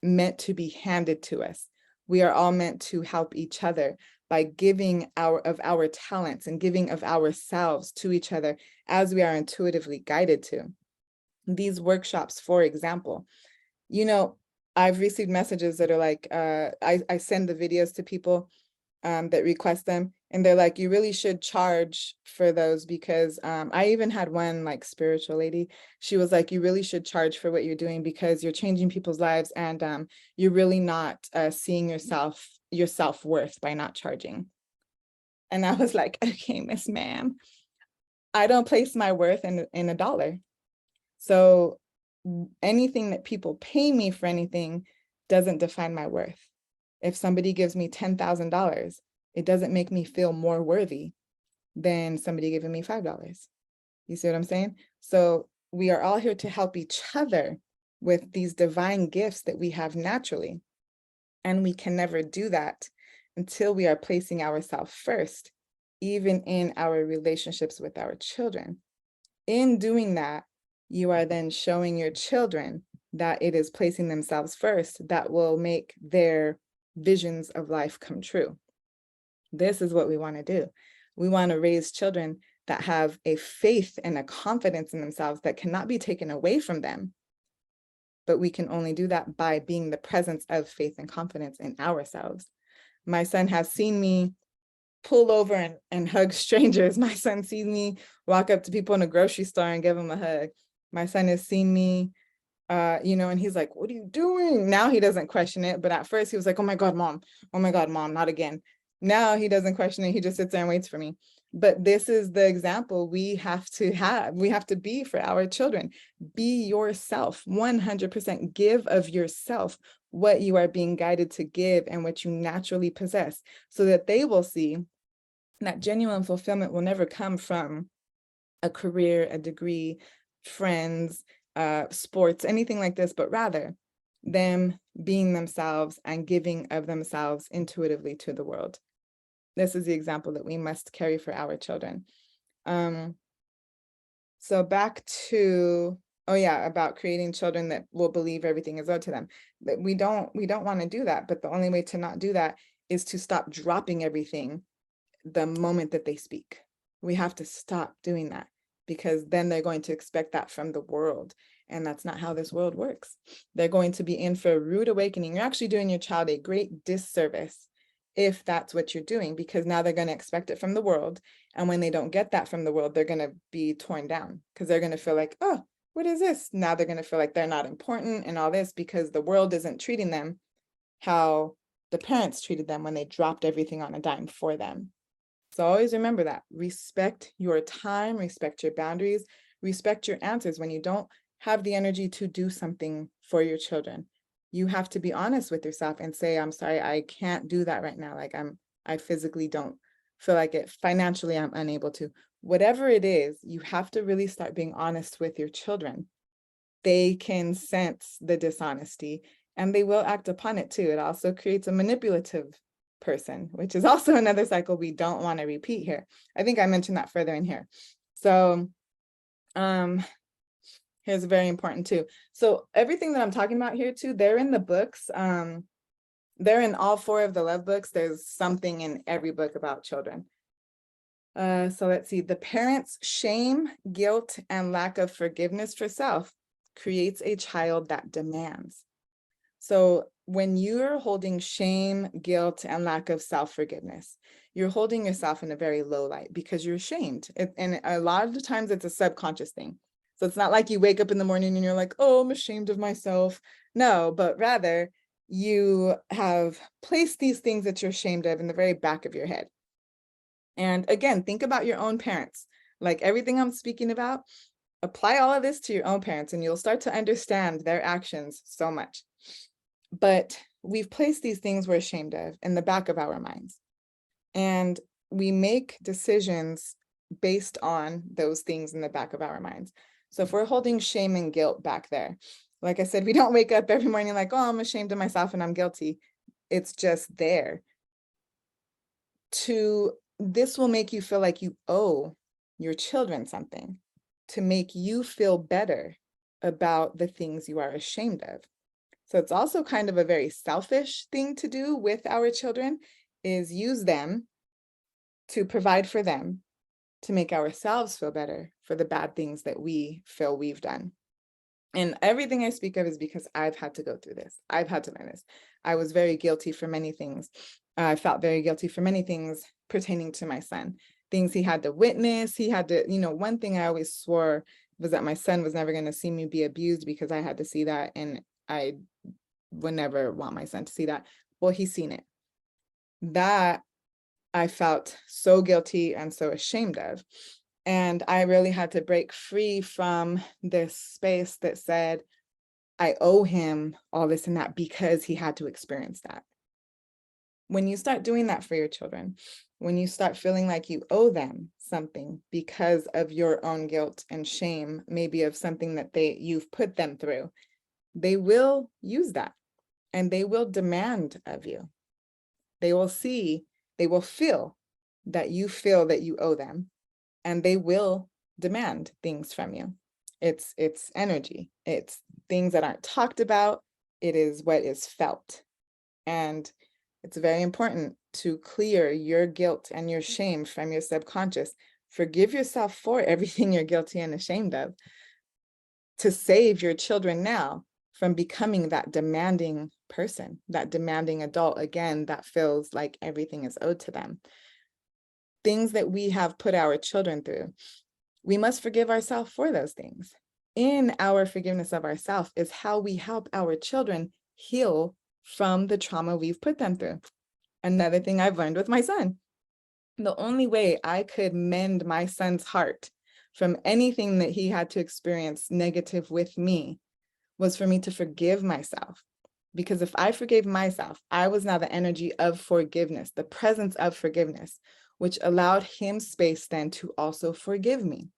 meant to be handed to us. We are all meant to help each other by giving of our talents and giving of ourselves to each other as we are intuitively guided to. These workshops, for example, I've received messages that are like, I send the videos to people that request them, and they're like, you really should charge for those because I even had one like spiritual lady. She was like, you really should charge for what you're doing because you're changing people's lives and you're really not seeing your self-worth by not charging. And I was like, okay, Miss Ma'am, I don't place my worth in a dollar. So anything that people pay me for anything doesn't define my worth. If somebody gives me $10,000, it doesn't make me feel more worthy than somebody giving me $5. You see what I'm saying? So we are all here to help each other with these divine gifts that we have naturally. And we can never do that until we are placing ourselves first, even in our relationships with our children. In doing that, you are then showing your children that it is placing themselves first that will make their visions of life come true. This is what we want to do. We want to raise children that have a faith and a confidence in themselves that cannot be taken away from them. But we can only do that by being the presence of faith and confidence in ourselves. My son has seen me pull over and hug strangers. My son sees me walk up to people in a grocery store and give them a hug. My son has seen me, and he's like, what are you doing? Now he doesn't question it. But at first he was like, oh my God, mom, not again. Now he doesn't question it. He just sits there and waits for me. But this is the example we have to be for our children. Be yourself, 100% give of yourself what you are being guided to give and what you naturally possess, so that they will see that genuine fulfillment will never come from a career, a degree, friends, sports, anything like this, but rather them being themselves and giving of themselves intuitively to the world. This is the example that we must carry for our children. So back to Oh yeah, about creating children that will believe everything is owed to them. That we don't want to do that, but the only way to not do that is to stop dropping everything the moment that they speak. We have to stop doing that, because then they're going to expect that from the world. And that's not how this world works. They're going to be in for a rude awakening. You're actually doing your child a great disservice if that's what you're doing, because now they're going to expect it from the world. And when they don't get that from the world, they're going to be torn down, because they're going to feel like, oh, what is this? Now they're going to feel like they're not important and all this, because the world isn't treating them how the parents treated them when they dropped everything on a dime for them. So always remember that. Respect your time, respect your boundaries, respect your answers. When you don't have the energy to do something for your children, you have to be honest with yourself and say, I'm sorry, I can't do that right now. Like I physically don't feel like it. Financially, I'm unable to. Whatever it is, you have to really start being honest with your children. They can sense the dishonesty and they will act upon it too. It also creates a manipulative person, which is also another cycle we don't want to repeat here. I think I mentioned that further in here. So here's very important too. So everything that I'm talking about here too, they're in the books. They're in all 4 of the love books. There's something in every book about children. So let's see. The parents' shame, guilt, and lack of forgiveness for self creates a child that demands. So when you're holding shame, guilt, and lack of self-forgiveness, you're holding yourself in a very low light because you're ashamed. And a lot of the times it's a subconscious thing. So it's not like you wake up in the morning and you're like, oh, I'm ashamed of myself. No, but rather you have placed these things that you're ashamed of in the very back of your head. And again, think about your own parents. Like everything I'm speaking about, apply all of this to your own parents and you'll start to understand their actions so much. But we've placed these things we're ashamed of in the back of our minds. And we make decisions based on those things in the back of our minds. So if we're holding shame and guilt back there, like I said, we don't wake up every morning like, oh, I'm ashamed of myself and I'm guilty. It's just there. This will make you feel like you owe your children something to make you feel better about the things you are ashamed of. So it's also kind of a very selfish thing to do with our children, is use them to provide for them, to make ourselves feel better for the bad things that we feel we've done. And everything I speak of is because I've had to go through this. I've had to learn this. I was very guilty for many things. I felt very guilty for many things pertaining to my son. Things he had to witness. He had to, one thing I always swore was that my son was never going to see me be abused, because I had to see that. And I would never want my son to see that. Well, he's seen it. That I felt so guilty and so ashamed of. And I really had to break free from this space that said, I owe him all this and that because he had to experience that. When you start doing that for your children, when you start feeling like you owe them something because of your own guilt and shame, maybe of something that you've put them through, they will use that and they will demand of you. They will feel that you owe them, and they will demand things from you. It's energy. It's things that aren't talked about. It is what is felt. And it's very important to clear your guilt and your shame from your subconscious. Forgive yourself for everything you're guilty and ashamed of, to save your children now from becoming that demanding person, that demanding adult, again, that feels like everything is owed to them. Things that we have put our children through, we must forgive ourselves for those things. In our forgiveness of ourselves is how we help our children heal from the trauma we've put them through. Another thing I've learned with my son, the only way I could mend my son's heart from anything that he had to experience negative with me was for me to forgive myself. Because if I forgave myself, I was now the energy of forgiveness, the presence of forgiveness, which allowed him space then to also forgive me.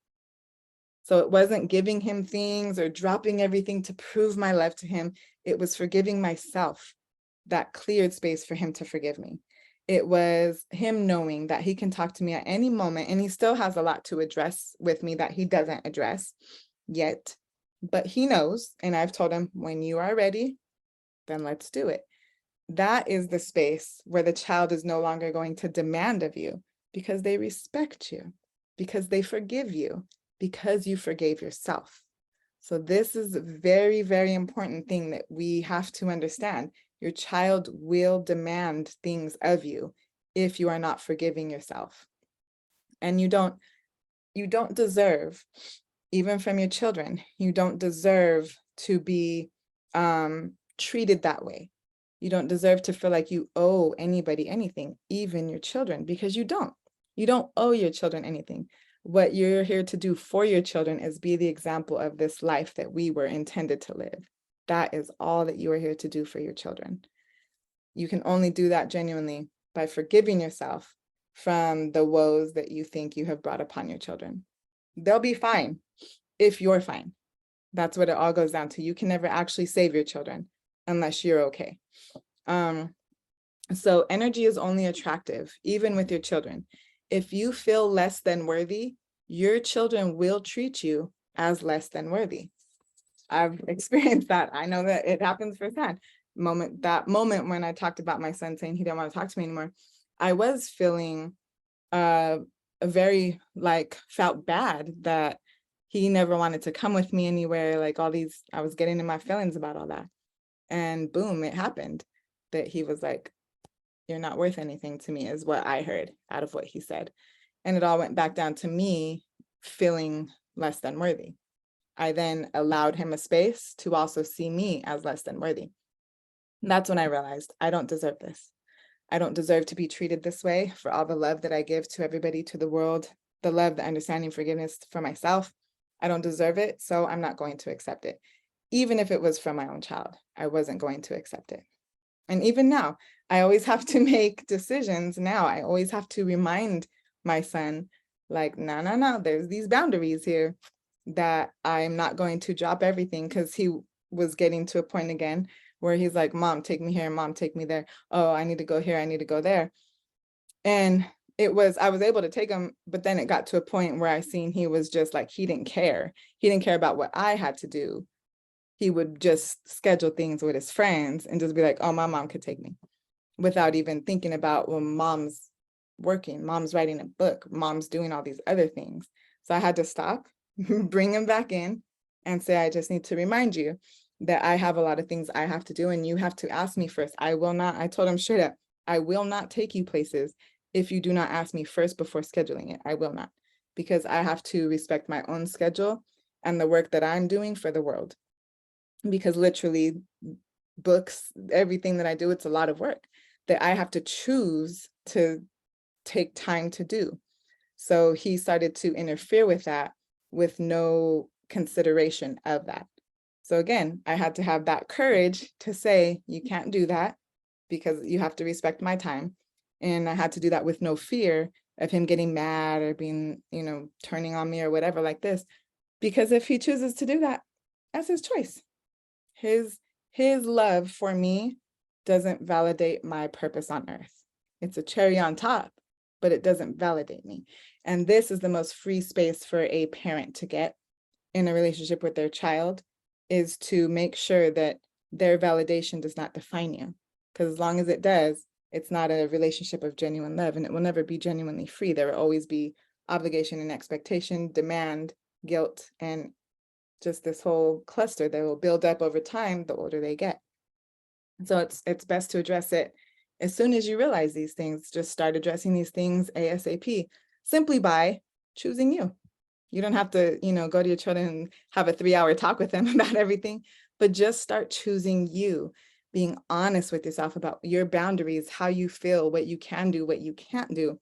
So it wasn't giving him things or dropping everything to prove my love to him. It was forgiving myself that cleared space for him to forgive me. It was him knowing that he can talk to me at any moment, and he still has a lot to address with me that he doesn't address yet. but he knows, and I've told him, when you are ready, then let's do it. That is the space where the child is no longer going to demand of you, because they respect you, because they forgive you, because you forgave yourself. So this is a very, very important thing that we have to understand. Your child will demand things of you if you are not forgiving yourself. And you don't deserve, even from your children, you don't deserve to be treated that way. You don't deserve to feel like you owe anybody anything, even your children, because you don't. You don't owe your children anything. What you're here to do for your children is be the example of this life that we were intended to live. That is all that you are here to do for your children. You can only do that genuinely by forgiving yourself from the woes that you think you have brought upon your children. They'll be fine if you're fine. That's what it all goes down to. You can never actually save your children unless you're okay. So energy is only attractive, even with your children. If you feel less than worthy, your children will treat you as less than worthy. I've experienced that. I know that it happens firsthand. That moment when I talked about my son saying he didn't want to talk to me anymore, I was feeling felt bad that he never wanted to come with me anywhere, like all these, I was getting in my feelings about all that. And boom, it happened that he was like, you're not worth anything to me, is what I heard out of what he said. And it all went back down to me feeling less than worthy. I then allowed him a space to also see me as less than worthy. And that's when I realized I don't deserve this. I don't deserve to be treated this way for all the love that I give to everybody, to the world, the love, the understanding, forgiveness for myself. I don't deserve it, so I'm not going to accept it. Even if it was from my own child, I wasn't going to accept it. And even now, I always have to make decisions now. I always have to remind my son, like, no, there's these boundaries here that I'm not going to drop everything, because he was getting to a point again where he's like, Mom, take me here, Mom, take me there. Oh, I need to go here, I need to go there. And I was able to take him, but then it got to a point where I seen he was just like, he didn't care. He didn't care about what I had to do. He would just schedule things with his friends and just be like, oh, my mom could take me, without even thinking about, well, mom's working, mom's writing a book, mom's doing all these other things. So I had to stop, bring him back in and say, I just need to remind you that I have a lot of things I have to do, and you have to ask me first. I told him straight up, I will not take you places if you do not ask me first before scheduling it. I will not, because I have to respect my own schedule and the work that I'm doing for the world. Because literally, books, everything that I do, it's a lot of work that I have to choose to take time to do. So he started to interfere with that with no consideration of that. So again, I had to have that courage to say, you can't do that because you have to respect my time. And I had to do that with no fear of him getting mad or being, turning on me or whatever like this. Because if he chooses to do that, that's his choice. His love for me doesn't validate my purpose on earth. It's a cherry on top, but it doesn't validate me. And this is the most free space for a parent to get in a relationship with their child, is to make sure that their validation does not define you. Because as long as it does, it's not a relationship of genuine love, and it will never be genuinely free. There will always be obligation and expectation, demand, guilt, and just this whole cluster that will build up over time the older they get. So it's best to address it as soon as you realize these things. Just start addressing these things ASAP, simply by choosing you. You don't have to, go to your children and have a 3-hour talk with them about everything, but just start choosing you, being honest with yourself about your boundaries, how you feel, what you can do, what you can't do,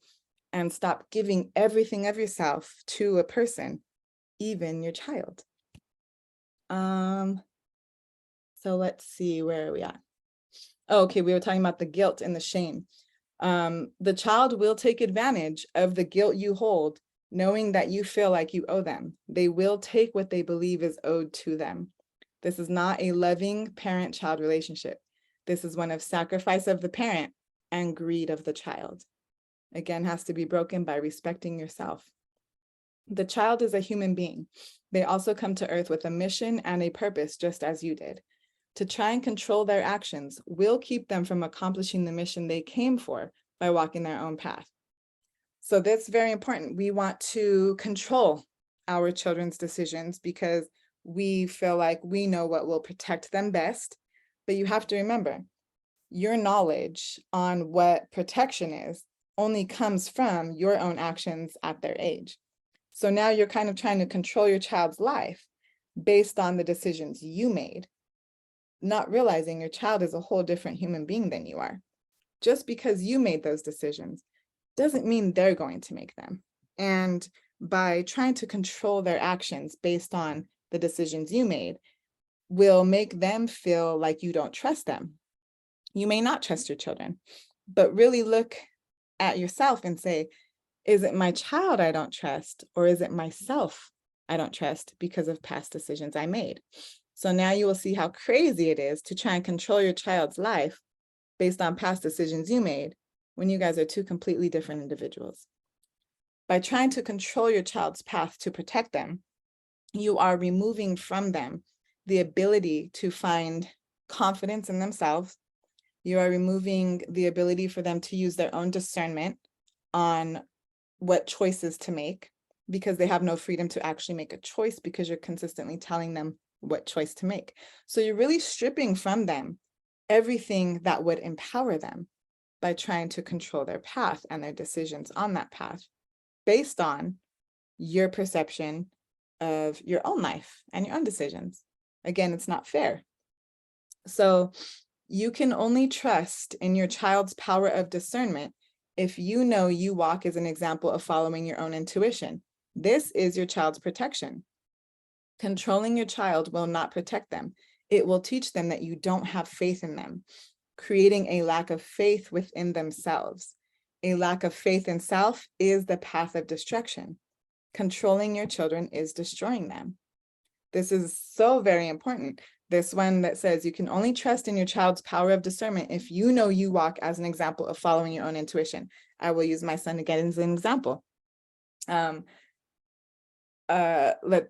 and stop giving everything of yourself to a person, even your child. So let's see, where are we at? Oh, okay, we were talking about the guilt and the shame. The child will take advantage of the guilt you hold, knowing that you feel like you owe them. They will take what they believe is owed to them. This is not a loving parent-child relationship. This is one of sacrifice of the parent and greed of the child. Again, has to be broken by respecting yourself. The child is a human being. They also come to earth with a mission and a purpose, just as you did. To try and control their actions will keep them from accomplishing the mission they came for by walking their own path. So that's very important. We want to control our children's decisions because we feel like we know what will protect them best. But you have to remember, your knowledge on what protection is only comes from your own actions at their age. So now you're kind of trying to control your child's life based on the decisions you made, not realizing your child is a whole different human being than you are. Just because you made those decisions doesn't mean they're going to make them. And by trying to control their actions based on the decisions you made will make them feel like you don't trust them. You may not trust your children, but really look at yourself and say, is it my child I don't trust, or is it myself I don't trust because of past decisions I made? So now you will see how crazy it is to try and control your child's life based on past decisions you made when you guys are two completely different individuals. By trying to control your child's path to protect them, you are removing from them the ability to find confidence in themselves. You are removing the ability for them to use their own discernment on what choices to make, because they have no freedom to actually make a choice because you're consistently telling them what choice to make. So you're really stripping from them everything that would empower them by trying to control their path and their decisions on that path based on your perception of your own life and your own decisions. Again, it's not fair. So you can only trust in your child's power of discernment if you know you walk as an example of following your own intuition. This is your child's protection. Controlling your child will not protect them. It will teach them that you don't have faith in them, creating a lack of faith within themselves. A lack of faith in self is the path of destruction. Controlling your children is destroying them. This is so very important. This one that says you can only trust in your child's power of discernment if you know you walk as an example of following your own intuition. I will use my son again as an example. Let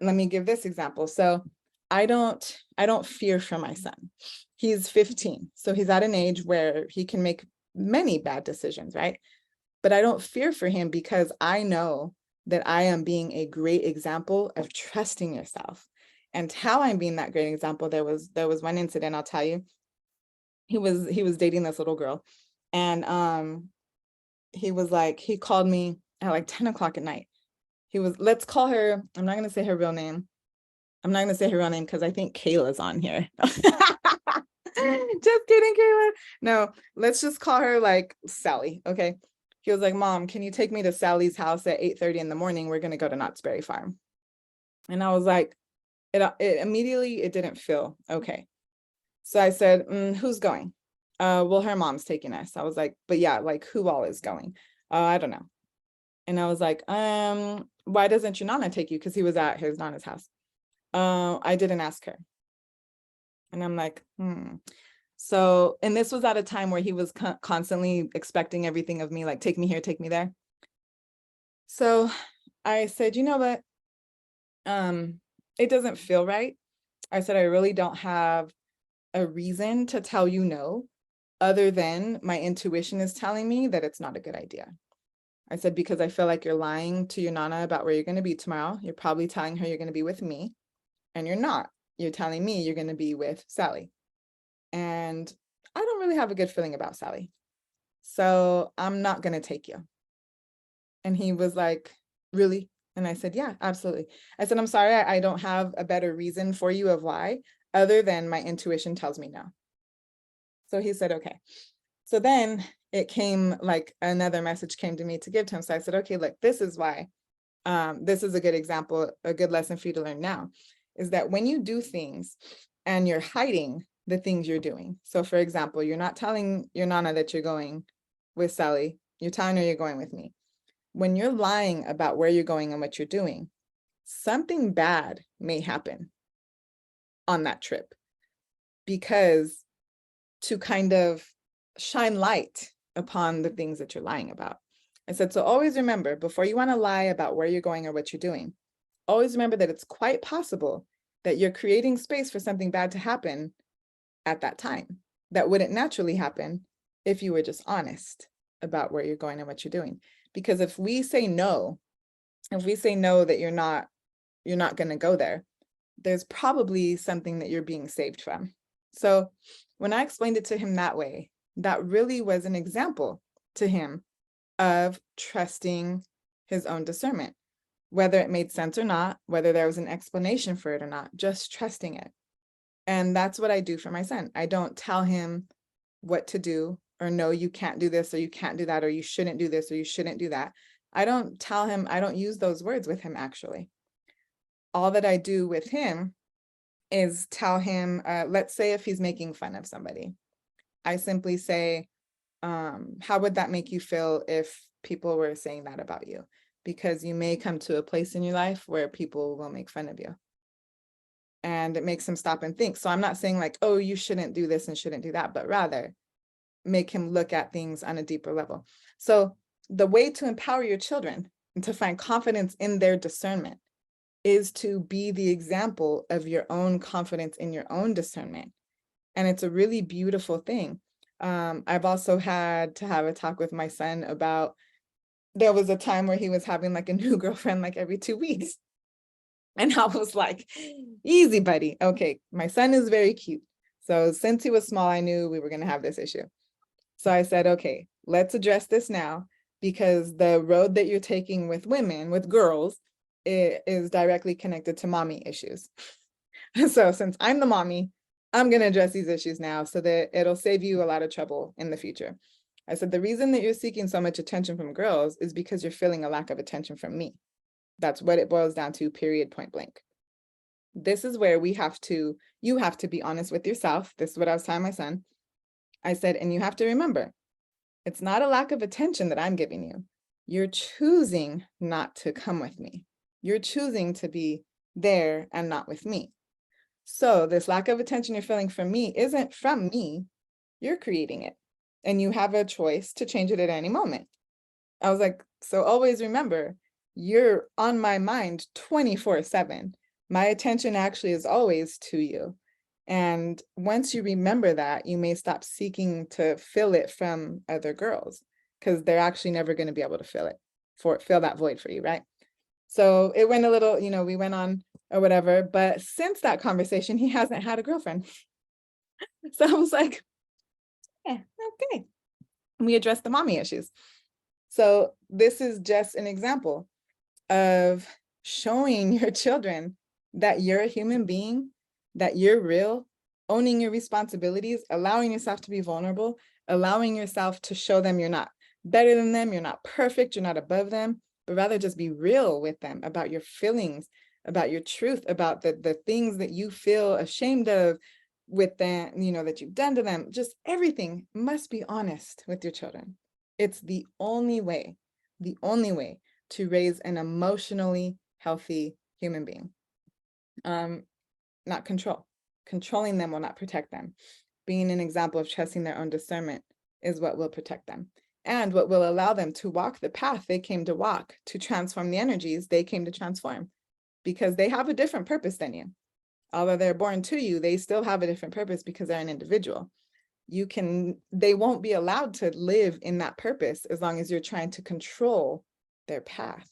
me give this example. So I don't fear for my son. He's 15, so he's at an age where he can make many bad decisions, right? But I don't fear for him because I know that I am being a great example of trusting yourself. And how I'm being that great example, there was one incident, I'll tell you. He was dating this little girl, and he called me at like 10 o'clock at night. Let's call her, I'm not gonna say her real name. I'm not gonna say her real name because I think Kayla's on here. Just kidding, Kayla. No, let's just call her like Sally, okay? He was like, Mom, can you take me to Sally's house at 8:30 in the morning? We're gonna go to Knott's Berry Farm. And I was like, it immediately, it didn't feel okay. So I said, who's going? Well, her mom's taking us. I was like, but yeah, like who all is going? I don't know. And I was like, why doesn't your Nana take you? Because he was at his Nana's house. I didn't ask her. And I'm like, So, and this was at a time where he was constantly expecting everything of me, like, take me here, take me there. So I said, you know what? It doesn't feel right. I said, I really don't have a reason to tell you no, other than my intuition is telling me that it's not a good idea. I said, because I feel like you're lying to your Nana about where you're going to be tomorrow. You're probably telling her you're going to be with me, and you're not. You're telling me you're going to be with Sally. And I don't really have a good feeling about Sally. So I'm not going to take you. And he was like, really? And I said, yeah, absolutely. I said, I'm sorry, I don't have a better reason for you of why, other than my intuition tells me no. So he said, okay. So then it came, like another message came to me to give to him. So I said, okay, look, this is why. This is a good example, a good lesson for you to learn now, is that when you do things and you're hiding the things you're doing. So for example, you're not telling your Nana that you're going with Sally. You're telling her you're going with me. When you're lying about where you're going and what you're doing, something bad may happen on that trip, because to kind of shine light upon the things that you're lying about. I said, so always remember, before you want to lie about where you're going or what you're doing, always remember that it's quite possible that you're creating space for something bad to happen at that time that wouldn't naturally happen if you were just honest about where you're going and what you're doing. Because if we say no that you're not going to go there, there's probably something that you're being saved from. So when I explained it to him that way, that really was an example to him of trusting his own discernment, whether it made sense or not, whether there was an explanation for it or not, just trusting it. And that's what I do for my son. I don't tell him what to do, or no, you can't do this, or you can't do that, or you shouldn't do this, or you shouldn't do that. I don't tell him, I don't use those words with him, actually. All that I do with him is tell him, let's say if he's making fun of somebody, I simply say, how would that make you feel if people were saying that about you? Because you may come to a place in your life where people will make fun of you. And it makes him stop and think. So I'm not saying like, oh, you shouldn't do this and shouldn't do that, but rather make him look at things on a deeper level. So the way to empower your children and to find confidence in their discernment is to be the example of your own confidence in your own discernment. And it's a really beautiful thing. I've also had to have a talk with my son about, there was a time where he was having like a new girlfriend like every 2 weeks. And I was like, easy, buddy. Okay, my son is very cute. So since he was small, I knew we were going to have this issue. So I said, okay, let's address this now, because the road that you're taking with women, with girls, it is directly connected to mommy issues. So since I'm the mommy, I'm going to address these issues now so that it'll save you a lot of trouble in the future. I said, the reason that you're seeking so much attention from girls is because you're feeling a lack of attention from me. That's what it boils down to, period, point blank. This is where you have to be honest with yourself. This is what I was telling my son. I said, and you have to remember, it's not a lack of attention that I'm giving you. You're choosing not to come with me. You're choosing to be there and not with me. So this lack of attention you're feeling from me isn't from me. You're creating it. And you have a choice to change it at any moment. I was like, so always remember, you're on my mind 24/7. My attention actually is always to you. And once you remember that, you may stop seeking to fill it from other girls, because they're actually never going to be able to fill that void for you, right? So it went a little, we went on or whatever, but since that conversation, he hasn't had a girlfriend. So I was like, yeah, okay. We addressed the mommy issues. So this is just an example of showing your children that you're a human being, that you're real, owning your responsibilities, allowing yourself to be vulnerable, allowing yourself to show them you're not better than them, you're not perfect, you're not above them, but rather just be real with them about your feelings, about your truth, about the things that you feel ashamed of with them, that you've done to them. Just everything must be honest with your children. It's the only way to raise an emotionally healthy human being. Not control. Controlling them will not protect them. Being an example of trusting their own discernment is what will protect them, and what will allow them to walk the path they came to walk, to transform the energies they came to transform, because they have a different purpose than you. Although they're born to you, they still have a different purpose because they're an individual. They won't be allowed to live in that purpose as long as you're trying to control their path.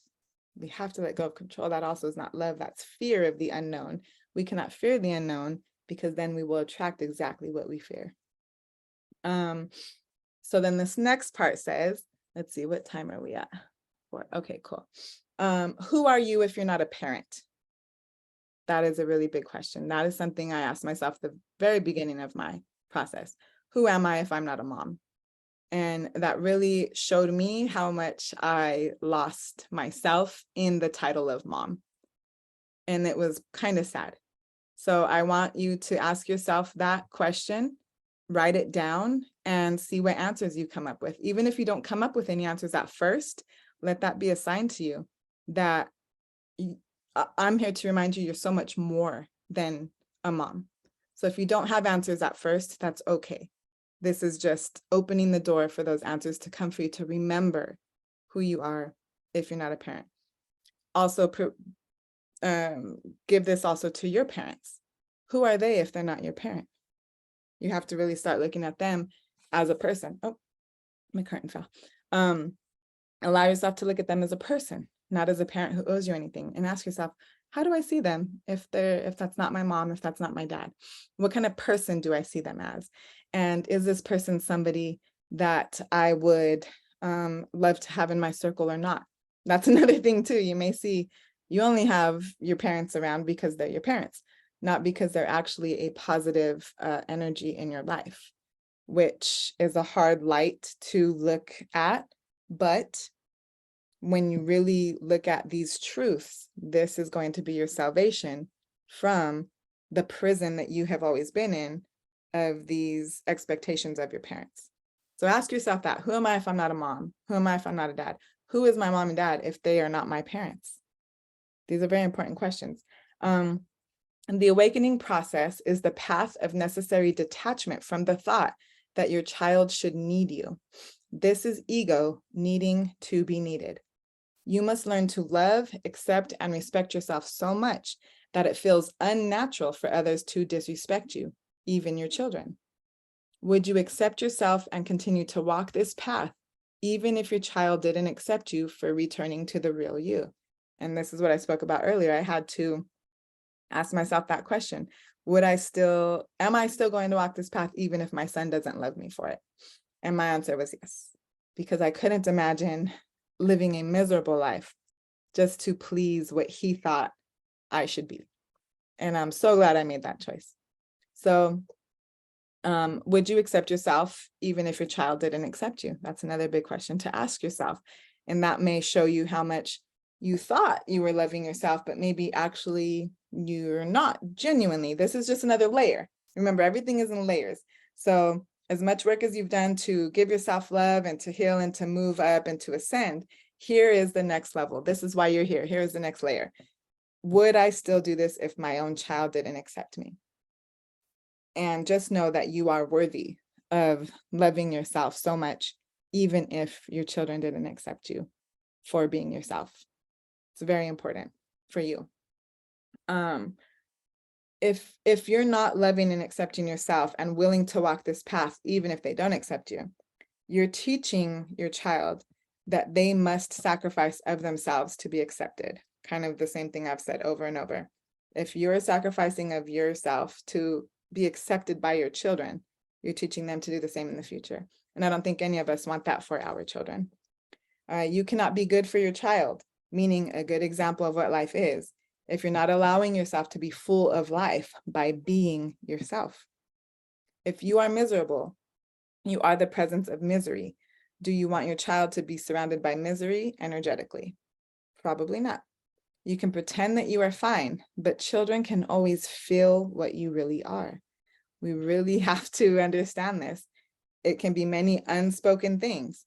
We have to let go of control. That also is not love. That's fear of the unknown. We cannot fear the unknown, because then we will attract exactly what we fear. So then this next part says, let's see, what time are we at? Okay, cool. Who are you if you're not a parent? That is a really big question. That is something I asked myself the very beginning of my process. Who am I if I'm not a mom? And that really showed me how much I lost myself in the title of mom. And it was kind of sad. So I want you to ask yourself that question, write it down, and see what answers you come up with. Even if you don't come up with any answers at first, let that be a sign to you that I'm here to remind you you're so much more than a mom. So if you don't have answers at first, that's okay. This is just opening the door for those answers to come for you, to remember who you are if you're not a parent. Also, give this also to your parents. Who are they if they're not your parent? You have to really start looking at them as a person. Oh, my curtain fell. Allow yourself to look at them as a person, not as a parent who owes you anything, and ask yourself, how do I see them if that's not my mom, if that's not my dad? What kind of person do I see them as? And is this person somebody that I would love to have in my circle or not? That's another thing too. You may see you only have your parents around because they're your parents, not because they're actually a positive energy in your life, which is a hard light to look at. But when you really look at these truths, this is going to be your salvation from the prison that you have always been in of these expectations of your parents. So ask yourself that, who am I if I'm not a mom? Who am I if I'm not a dad? Who is my mom and dad if they are not my parents? These are very important questions. And the awakening process is the path of necessary detachment from the thought that your child should need you. This is ego needing to be needed. You must learn to love, accept, and respect yourself so much that it feels unnatural for others to disrespect you, even your children. Would you accept yourself and continue to walk this path, even if your child didn't accept you for returning to the real you? And this is what I spoke about earlier. I had to ask myself that question. Am I still going to walk this path even if my son doesn't love me for it? And my answer was yes, because I couldn't imagine living a miserable life just to please what he thought I should be. And I'm so glad I made that choice. So would you accept yourself even if your child didn't accept you? That's another big question to ask yourself. And that may show you how much you thought you were loving yourself, but maybe actually you're not genuinely. This is just another layer. Remember, everything is in layers. So as much work as you've done to give yourself love and to heal and to move up and to ascend, here is the next level. This is why you're here. Here is the next layer. Would I still do this if my own child didn't accept me? And just know that you are worthy of loving yourself so much, even if your children didn't accept you for being yourself. It's very important for you. If you're not loving and accepting yourself and willing to walk this path, even if they don't accept you, you're teaching your child that they must sacrifice of themselves to be accepted. Kind of the same thing I've said over and over. If you're sacrificing of yourself to be accepted by your children, you're teaching them to do the same in the future. And I don't think any of us want that for our children. You cannot be good for your child, meaning a good example of what life is, if you're not allowing yourself to be full of life by being yourself. If you are miserable, you are the presence of misery. Do you want your child to be surrounded by misery energetically? Probably not. You can pretend that you are fine, but children can always feel what you really are. We really have to understand this. It can be many unspoken things,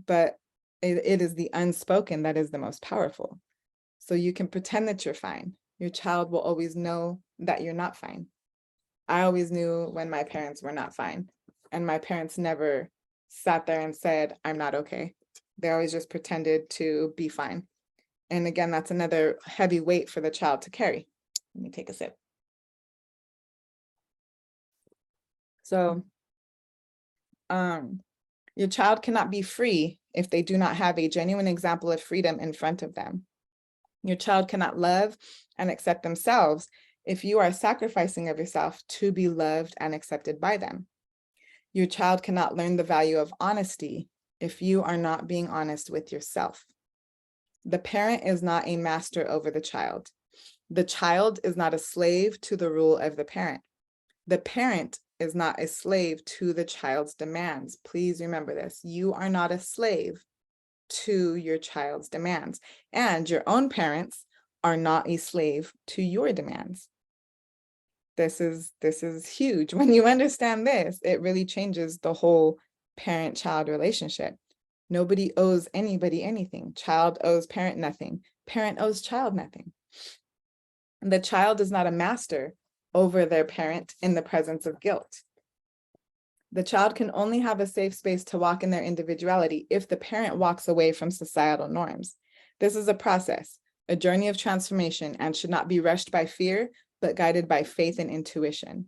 but it is the unspoken that is the most powerful. So you can pretend that you're fine. Your child will always know that you're not fine. I always knew when my parents were not fine, and my parents never sat there and said, I'm not okay. They always just pretended to be fine. And again, that's another heavy weight for the child to carry. Let me take a sip. So your child cannot be free if they do not have a genuine example of freedom in front of them. Your child cannot love and accept themselves if you are sacrificing of yourself to be loved and accepted by them. Your child cannot learn the value of honesty if you are not being honest with yourself. The parent is not a master over the child. The child is not a slave to the rule of the parent. The parent is not a slave to the child's demands. Please remember this. You are not a slave to your child's demands, and your own parents are not a slave to your demands. This is huge. When you understand this, it really changes the whole parent-child relationship. Nobody owes anybody anything. Child owes parent nothing. Parent owes child nothing. The child is not a master over their parent in the presence of guilt. The child can only have a safe space to walk in their individuality if the parent walks away from societal norms. This is a process, a journey of transformation, and should not be rushed by fear, but guided by faith and intuition.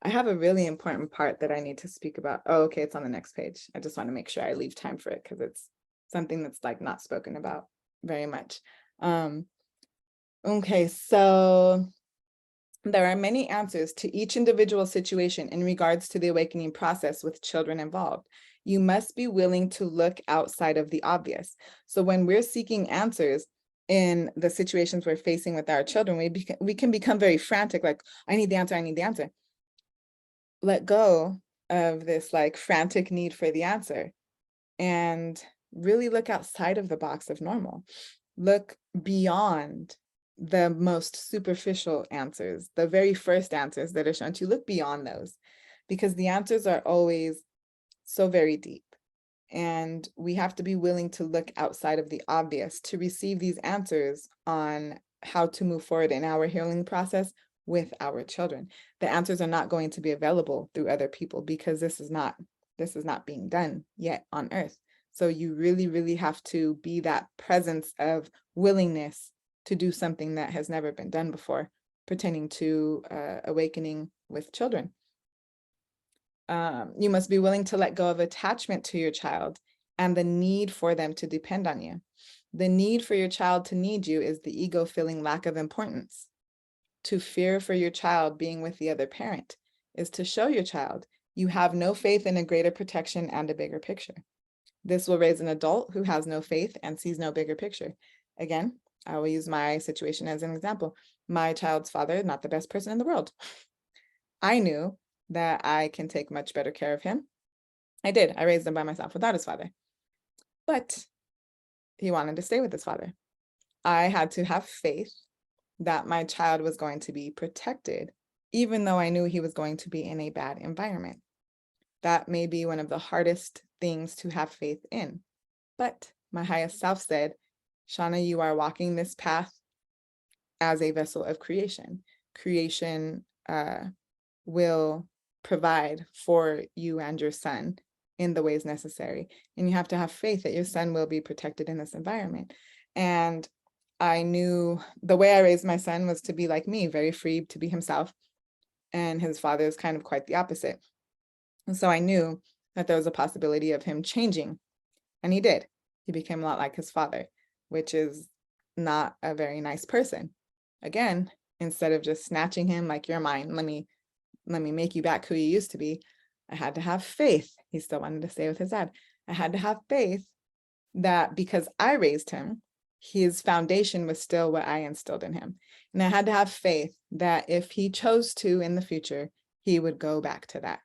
I have a really important part that I need to speak about. Oh, okay, it's on the next page. I just want to make sure I leave time for it because it's something that's like not spoken about very much. Okay, so there are many answers to each individual situation in regards to the awakening process with children involved. You must be willing to look outside of the obvious. So when we're seeking answers in the situations we're facing with our children, we can become very frantic, like, I need the answer, I need the answer. Let go of this like frantic need for the answer and really look outside of the box of normal. Look beyond the most superficial answers, the very first answers that are shown to you. Look beyond those, because the answers are always so very deep. And we have to be willing to look outside of the obvious to receive these answers on how to move forward in our healing process with our children. The answers are not going to be available through other people because this is not being done yet on earth. So you really, really have to be that presence of willingness to do something that has never been done before pertaining to awakening with children. You must be willing to let go of attachment to your child and the need for them to depend on you. The need for your child to need you is the ego feeling lack of importance. To fear for your child being with the other parent is to show your child you have no faith in a greater protection and a bigger picture. This will raise an adult who has no faith and sees no bigger picture. Again, I will use my situation as an example. My child's father, not the best person in the world. I knew that I can take much better care of him. I did. I raised him by myself without his father. But he wanted to stay with his father. I had to have faith that my child was going to be protected, even though I knew he was going to be in a bad environment. That may be one of the hardest things to have faith in. But my highest self said, Shanna, you are walking this path as a vessel of creation. Creation will provide for you and your son in the ways necessary. And you have to have faith that your son will be protected in this environment. And I knew the way I raised my son was to be like me, very free to be himself. And his father is kind of quite the opposite. And so I knew that there was a possibility of him changing. And he did. He became a lot like his father, which is not a very nice person. Again, instead of just snatching him like, you're mine, let me make you back who you used to be, I had to have faith. He still wanted to stay with his dad. I had to have faith that because I raised him, his foundation was still what I instilled in him. And I had to have faith that if he chose to in the future, he would go back to that.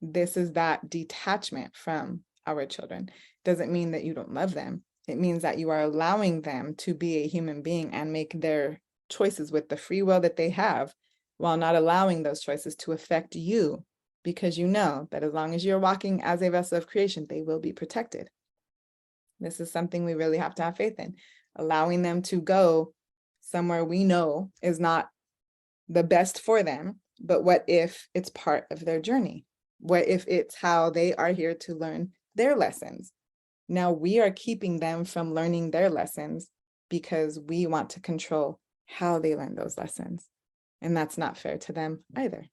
This is that detachment from our children. Doesn't mean that you don't love them. It means that you are allowing them to be a human being and make their choices with the free will that they have, while not allowing those choices to affect you, because you know that as long as you're walking as a vessel of creation, they will be protected. This is something we really have to have faith in, allowing them to go somewhere we know is not the best for them, but what if it's part of their journey? What if it's how they are here to learn their lessons? Now we are keeping them from learning their lessons because we want to control how they learn those lessons. And that's not fair to them either.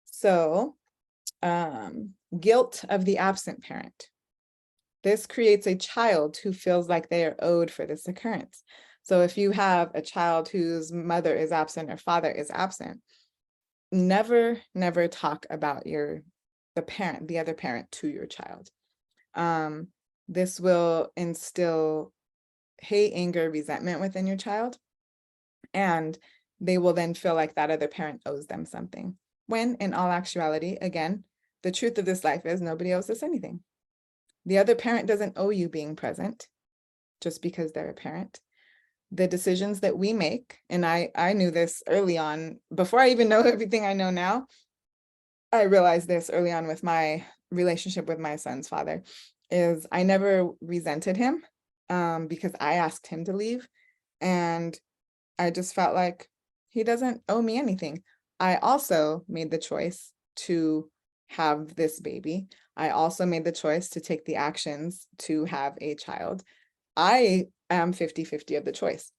So, guilt of the absent parent. This creates a child who feels like they are owed for this occurrence. So if you have a child whose mother is absent or father is absent, never talk about the other parent to your child. This will instill hate, anger, resentment within your child. And they will then feel like that other parent owes them something. When in all actuality, again, the truth of this life is nobody owes us anything. The other parent doesn't owe you being present just because they're a parent. The decisions that we make, and I knew this early on, before I even know everything I know now, I realized this early on with my relationship with my son's father, is I never resented him because I asked him to leave. And I just felt like he doesn't owe me anything. I also made the choice to have this baby. I also made the choice to take the actions to have a child. I am 50-50 of the choice.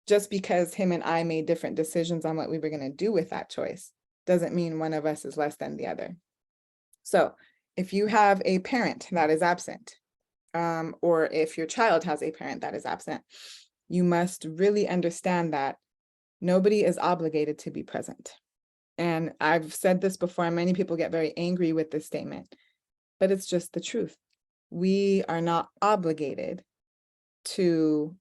Just because him and I made different decisions on what we were going to do with that choice doesn't mean one of us is less than the other. So if you have a parent that is absent, or if your child has a parent that is absent, you must really understand that nobody is obligated to be present. And I've said this before, and many people get very angry with this statement, but it's just the truth. We are not obligated to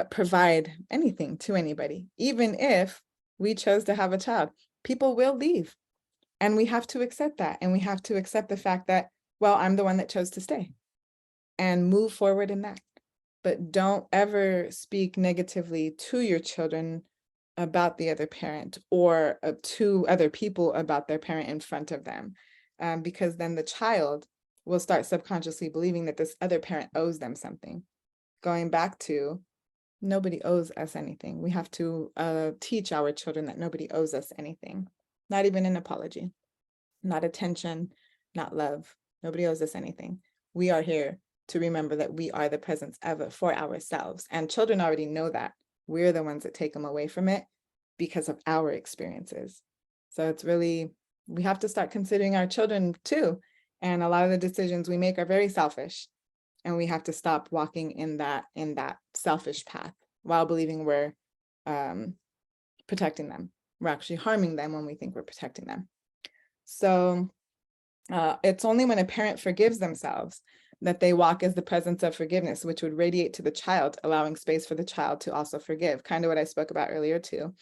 provide anything to anybody, even if we chose to have a child. People will leave, and we have to accept that. And we have to accept the fact that, well, I'm the one that chose to stay, and move forward in that. But don't ever speak negatively to your children about the other parent, or to other people about their parent in front of them, because then the child will start subconsciously believing that this other parent owes them something. Going back to, nobody owes us anything. We have to teach our children that nobody owes us anything, not even an apology, not attention, not love. Nobody owes us anything. We are here to remember that we are the presence of it for ourselves. And children already know that. We're the ones that take them away from it because of our experiences. So it's really, we have to start considering our children too. And a lot of the decisions we make are very selfish. And we have to stop walking in that selfish path while believing we're protecting them. We're actually harming them when we think we're protecting them. So it's only when a parent forgives themselves that they walk as the presence of forgiveness, which would radiate to the child, allowing space for the child to also forgive. Kind of what I spoke about earlier too.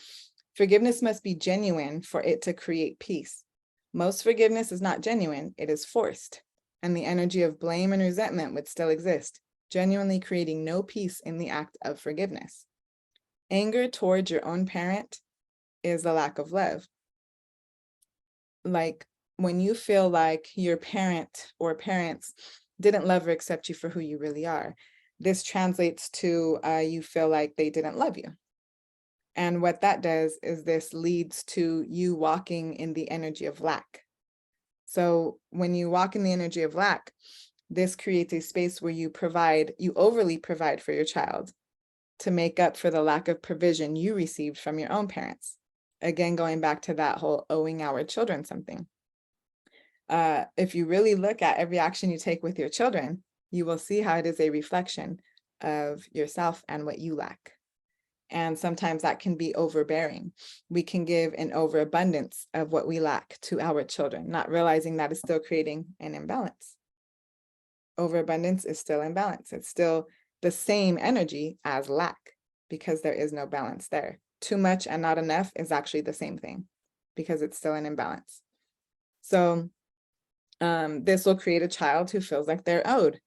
Forgiveness must be genuine for it to create peace. Most forgiveness is not genuine, it is forced. And the energy of blame and resentment would still exist, genuinely creating no peace in the act of forgiveness. Anger towards your own parent is a lack of love. Like when you feel like your parent or parents didn't love or accept you for who you really are, this translates to you feel like they didn't love you. And what that does is this leads to you walking in the energy of lack. So when you walk in the energy of lack, this creates a space where you overly provide for your child to make up for the lack of provision you received from your own parents. Again, going back to that whole owing our children something. If you really look at every action you take with your children, you will see how it is a reflection of yourself and what you lack. And sometimes that can be overbearing. We can give an overabundance of what we lack to our children, not realizing that is still creating an imbalance. Overabundance is still imbalance. It's still the same energy as lack because there is no balance there. Too much and not enough is actually the same thing because it's still an imbalance. So this will create a child who feels like they're owed.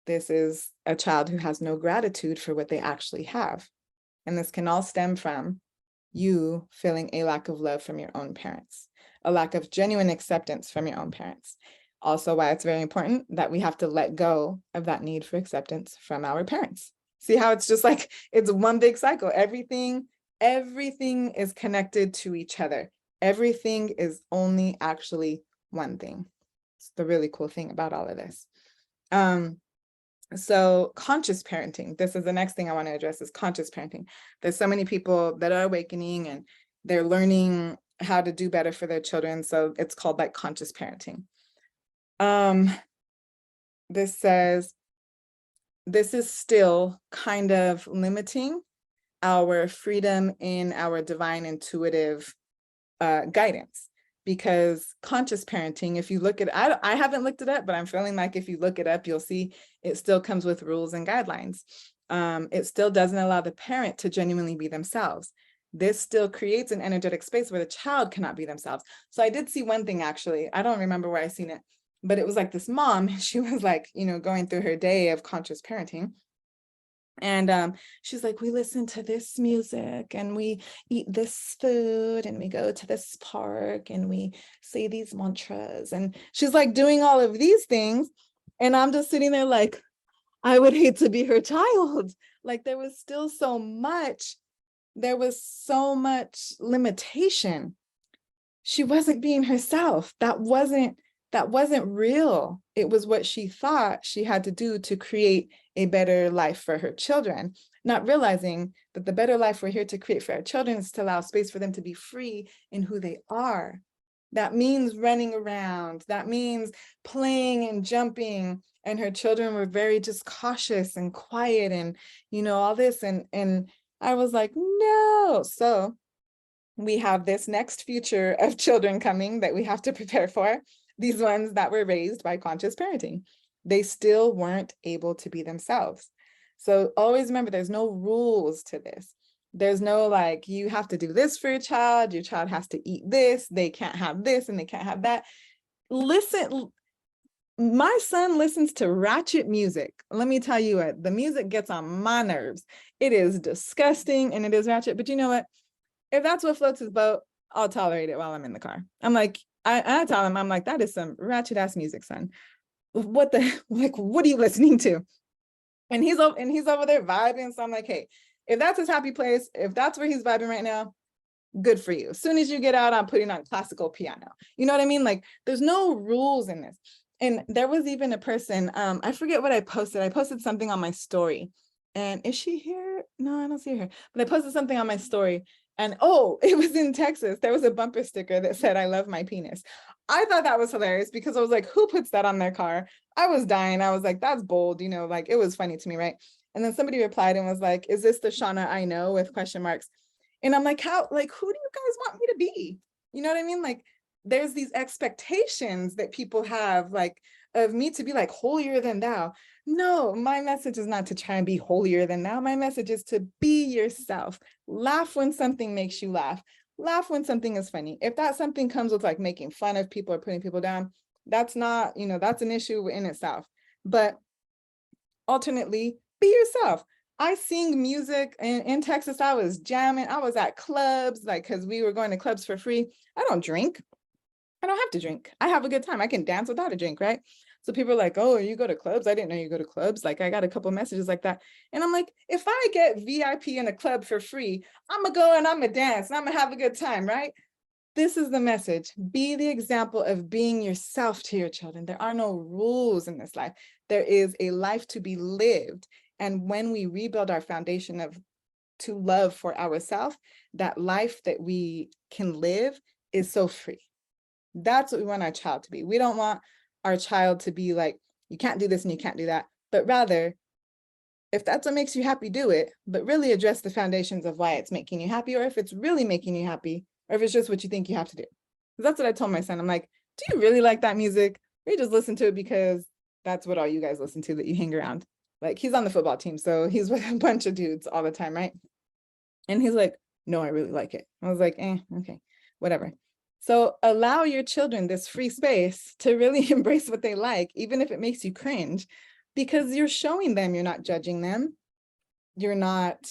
This is a child who has no gratitude for what they actually have. And this can all stem from you feeling a lack of love from your own parents, a lack of genuine acceptance from your own parents. Also, why it's very important that we have to let go of that need for acceptance from our parents. See how it's just like, it's one big cycle. Everything is connected to each other. Everything is only actually one thing. It's the really cool thing about all of this. So conscious parenting, this is the next thing I want to address, is conscious parenting. There's so many people that are awakening and they're learning how to do better for their children. So it's called like conscious parenting. This says, this is still kind of limiting our freedom in our divine intuitive guidance. Because conscious parenting, if you look at, I haven't looked it up, but I'm feeling like if you look it up, you'll see it still comes with rules and guidelines. It still doesn't allow the parent to genuinely be themselves. This still creates an energetic space where the child cannot be themselves. So I did see one thing, actually, I don't remember where I seen it, but it was like this mom, she was like, going through her day of conscious parenting. And she's like, we listen to this music and we eat this food and we go to this park and we say these mantras. And she's like doing all of these things. And I'm just sitting there like, I would hate to be her child. Like there was still so much limitation. she wasn't being herself. That wasn't real. It was what she thought she had to do to create a better life for her children, not realizing that the better life we're here to create for our children is to allow space for them to be free in who they are. That means running around. That means playing and jumping. And her children were very just cautious and quiet and, you know, all this. And I was like, no. So we have this next future of children coming that we have to prepare for. These ones that were raised by conscious parenting, they still weren't able to be themselves. So always remember, there's no rules to this. There's no like, you have to do this for your child has to eat this, they can't have this and they can't have that. Listen, my son listens to ratchet music. Let me tell you what, the music gets on my nerves. It is disgusting and it is ratchet, but you know what? If that's what floats his boat, I'll tolerate it while I'm in the car. I'm like, I tell him, I'm like, that is some ratchet ass music, son. What the, like, what are you listening to? And he's over there vibing. So I'm like, hey, if that's his happy place, if that's where he's vibing right now, good for you. As soon as you get out, I'm putting on classical piano. You know what I mean? Like, there's no rules in this. And there was even a person, I forget what I posted. I posted something on my story. And is she here? No, I don't see her. But I posted something on my story. And oh, it was in Texas. There was a bumper sticker that said, I love my penis. I thought that was hilarious because I was like, who puts that on their car? I was dying. I was like, that's bold, you know, like it was funny to me, right? And then somebody replied and was like, is this the Shauna I know with question marks? And I'm like, how, like, who do you guys want me to be? You know what I mean? Like, there's these expectations that people have, like, of me to be like holier than thou. No, my message is not to try and be holier than thou. My message is to be yourself. Laugh when something makes you laugh. Laugh when something is funny. If that something comes with like making fun of people or putting people down, that's not, you know, that's an issue in itself. But alternately, be yourself. I sing music in Texas. I was jamming. I was at clubs, like, because we were going to clubs for free. I don't drink. I don't have to drink. I have a good time. I can dance without a drink, right? So people are like, oh, you go to clubs? I didn't know you go to clubs. Like, I got a couple messages like that. And I'm like, if I get VIP in a club for free, I'm going to go and I'm going to dance and I'm going to have a good time, right? This is the message. Be the example of being yourself to your children. There are no rules in this life. There is a life to be lived. And when we rebuild our foundation of to love for ourselves, that life that we can live is so free. That's what we want our child to be. We don't want our child to be like, you can't do this and you can't do that, but rather, if that's what makes you happy, do it, but really address the foundations of why it's making you happy, or if it's really making you happy, or if it's just what you think you have to do. That's what I told my son. I'm like, do you really like that music? Or you just listen to it because that's what all you guys listen to that you hang around? Like, he's on the football team, so he's with a bunch of dudes all the time, right? And he's like, no, I really like it. I was like, okay, whatever. So allow your children this free space to really embrace what they like, even if it makes you cringe, because you're showing them, you're not judging them. You're not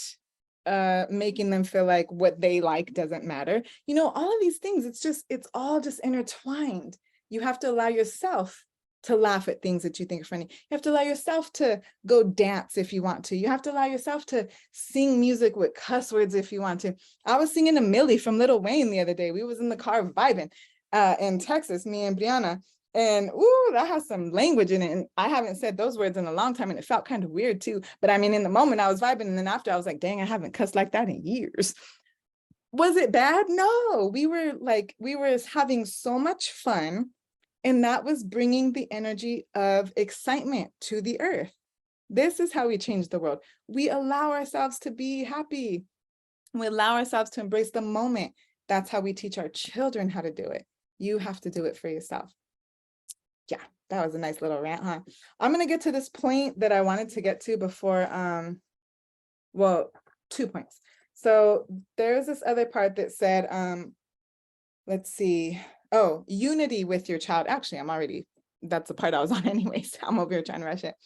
making them feel like what they like doesn't matter. You know, all of these things, it's all just intertwined. You have to allow yourself to laugh at things that you think are funny. You have to allow yourself to go dance if you want to. You have to allow yourself to sing music with cuss words if you want to. I was singing a Millie from Lil Wayne the other day. We was in the car vibing in Texas, me and Brianna. And ooh, that has some language in it. And I haven't said those words in a long time. And it felt kind of weird too. But I mean, in the moment I was vibing. And then after I was like, dang, I haven't cussed like that in years. Was it bad? No, we were having so much fun. And that was bringing the energy of excitement to the earth. This is how we change the world. We allow ourselves to be happy. We allow ourselves to embrace the moment. That's how we teach our children how to do it. You have to do it for yourself. Yeah, that was a nice little rant, huh? I'm going to get to this point that I wanted to get to before, well, 2 points. So there's this other part that said, let's see. Oh, unity with your child. Actually, that's the part I was on anyway, so I'm over here trying to rush it.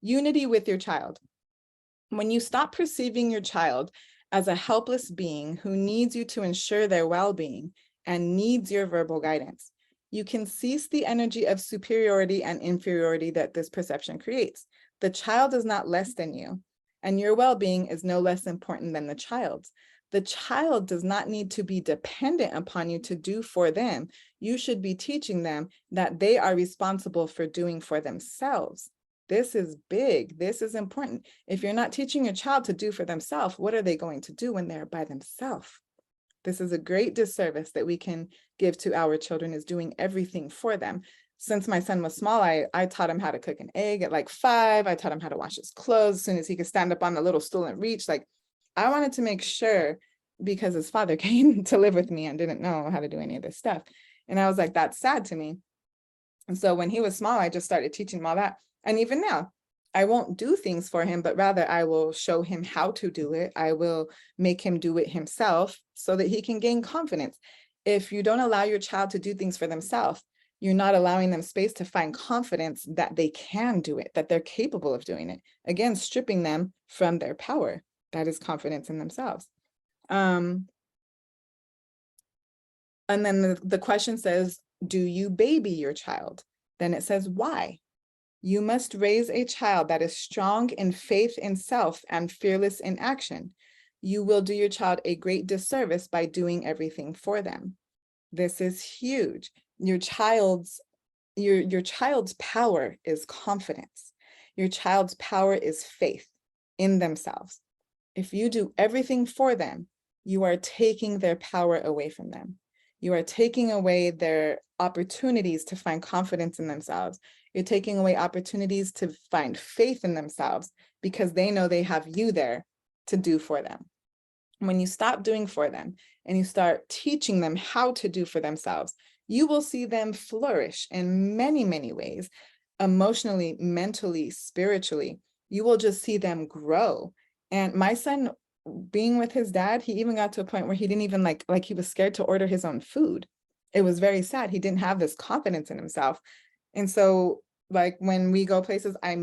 Unity with your child. When you stop perceiving your child as a helpless being who needs you to ensure their well-being and needs your verbal guidance, you can cease the energy of superiority and inferiority that this perception creates. The child is not less than you, and your well-being is no less important than the child's. The child does not need to be dependent upon you to do for them. You should be teaching them that they are responsible for doing for themselves. This is big. This is important. If you're not teaching your child to do for themselves, what are they going to do when they're by themselves? This is a great disservice that we can give to our children, is doing everything for them. Since my son was small, I taught him how to cook an egg at like 5. I taught him how to wash his clothes as soon as he could stand up on the little stool and reach. Like, I wanted to make sure, because his father came to live with me and didn't know how to do any of this stuff. And I was like, that's sad to me. And so when he was small, I just started teaching him all that. And even now, I won't do things for him, but rather I will show him how to do it. I will make him do it himself so that he can gain confidence. If you don't allow your child to do things for themselves, you're not allowing them space to find confidence that they can do it, that they're capable of doing it. Again, stripping them from their power. That is confidence in themselves. And then the question says, do you baby your child? Then it says, why? You must raise a child that is strong in faith in self and fearless in action. You will do your child a great disservice by doing everything for them. This is huge. Your child's power is confidence. Your child's power is faith in themselves. If you do everything for them, you are taking their power away from them. You are taking away their opportunities to find confidence in themselves. You're taking away opportunities to find faith in themselves because they know they have you there to do for them. When you stop doing for them and you start teaching them how to do for themselves, you will see them flourish in many, many ways, emotionally, mentally, spiritually. You will just see them grow. And my son, being with his dad, he even got to a point where he didn't even like he was scared to order his own food. It was very sad. He didn't have this confidence in himself. And so like when we go places, I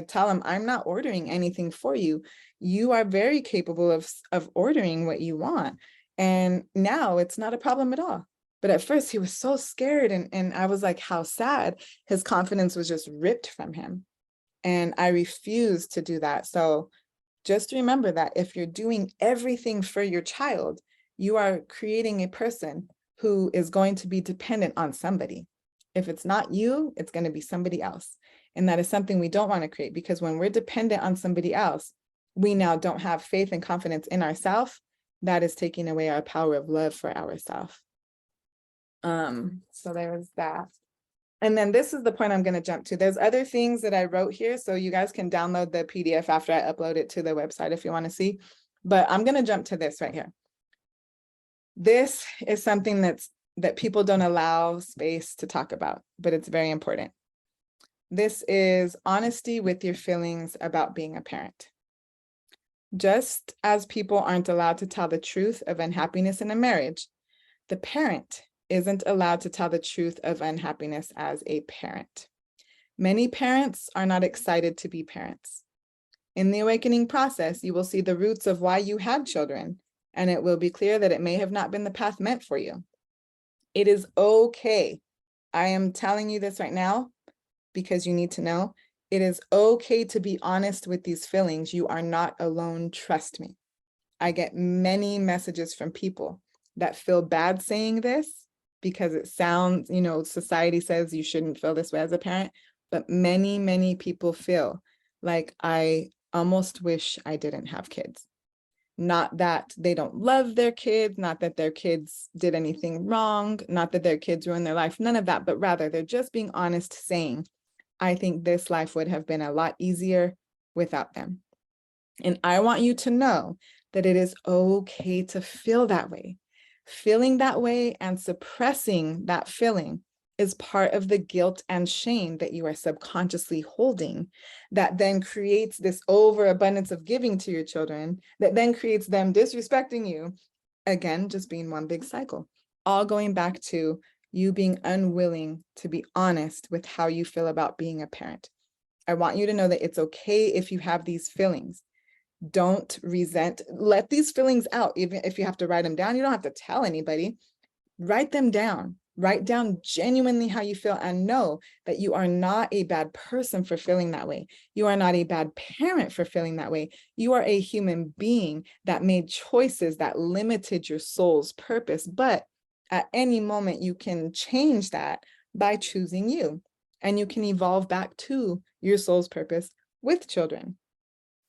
tell him, I'm not ordering anything for you. You are very capable of ordering what you want. And now it's not a problem at all. But at first he was so scared. And I was like, how sad. His confidence was just ripped from him. And I refused to do that. So just remember that if you're doing everything for your child, you are creating a person who is going to be dependent on somebody. If it's not you, it's going to be somebody else. And that is something we don't want to create, because when we're dependent on somebody else, we now don't have faith and confidence in ourselves. That is taking away our power of love for ourselves. So there was that. And then this is the point I'm going to jump to. There's other things that I wrote here, so you guys can download the PDF after I upload it to the website if you want to see. But I'm going to jump to this right here. This is something that people don't allow space to talk about, but it's very important. This is honesty with your feelings about being a parent. Just as people aren't allowed to tell the truth of unhappiness in a marriage, the parent isn't allowed to tell the truth of unhappiness as a parent. Many parents are not excited to be parents. In the awakening process, you will see the roots of why you had children, and it will be clear that it may have not been the path meant for you. It is okay. I am telling you this right now because you need to know. It is okay to be honest with these feelings. You are not alone, trust me. I get many messages from people that feel bad saying this because it sounds, society says you shouldn't feel this way as a parent, but many, many people feel like I almost wish I didn't have kids. Not that they don't love their kids, not that their kids did anything wrong, not that their kids ruined their life, none of that, but rather they're just being honest, saying, I think this life would have been a lot easier without them. And I want you to know that it is okay to feel that way. Feeling that way and suppressing that feeling is part of the guilt and shame that you are subconsciously holding, that then creates this overabundance of giving to your children, that then creates them disrespecting you. Again, just being one big cycle, all going back to you being unwilling to be honest with how you feel about being a parent. I want you to know that it's okay if you have these feelings. Don't resent, let these feelings out. Even if you have to write them down, you don't have to tell anybody. Write them down. Write down genuinely how you feel and know that you are not a bad person for feeling that way. You are not a bad parent for feeling that way. You are a human being that made choices that limited your soul's purpose. But at any moment, you can change that by choosing you, and you can evolve back to your soul's purpose with children.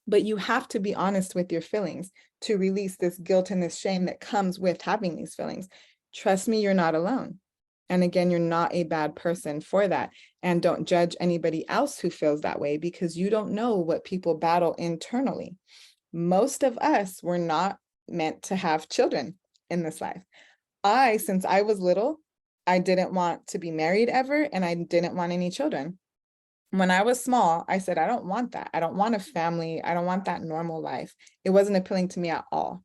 But you have to be honest with your feelings to release this guilt and this shame that comes with having these feelings. Trust me, you're not alone. And again, you're not a bad person for that. And don't judge anybody else who feels that way, because you don't know what people battle internally. Most of us were not meant to have children in this life. Since I was little, I didn't want to be married ever, and I didn't want any children. When I was small, I said, I don't want that. I don't want a family. I don't want that normal life. It wasn't appealing to me at all.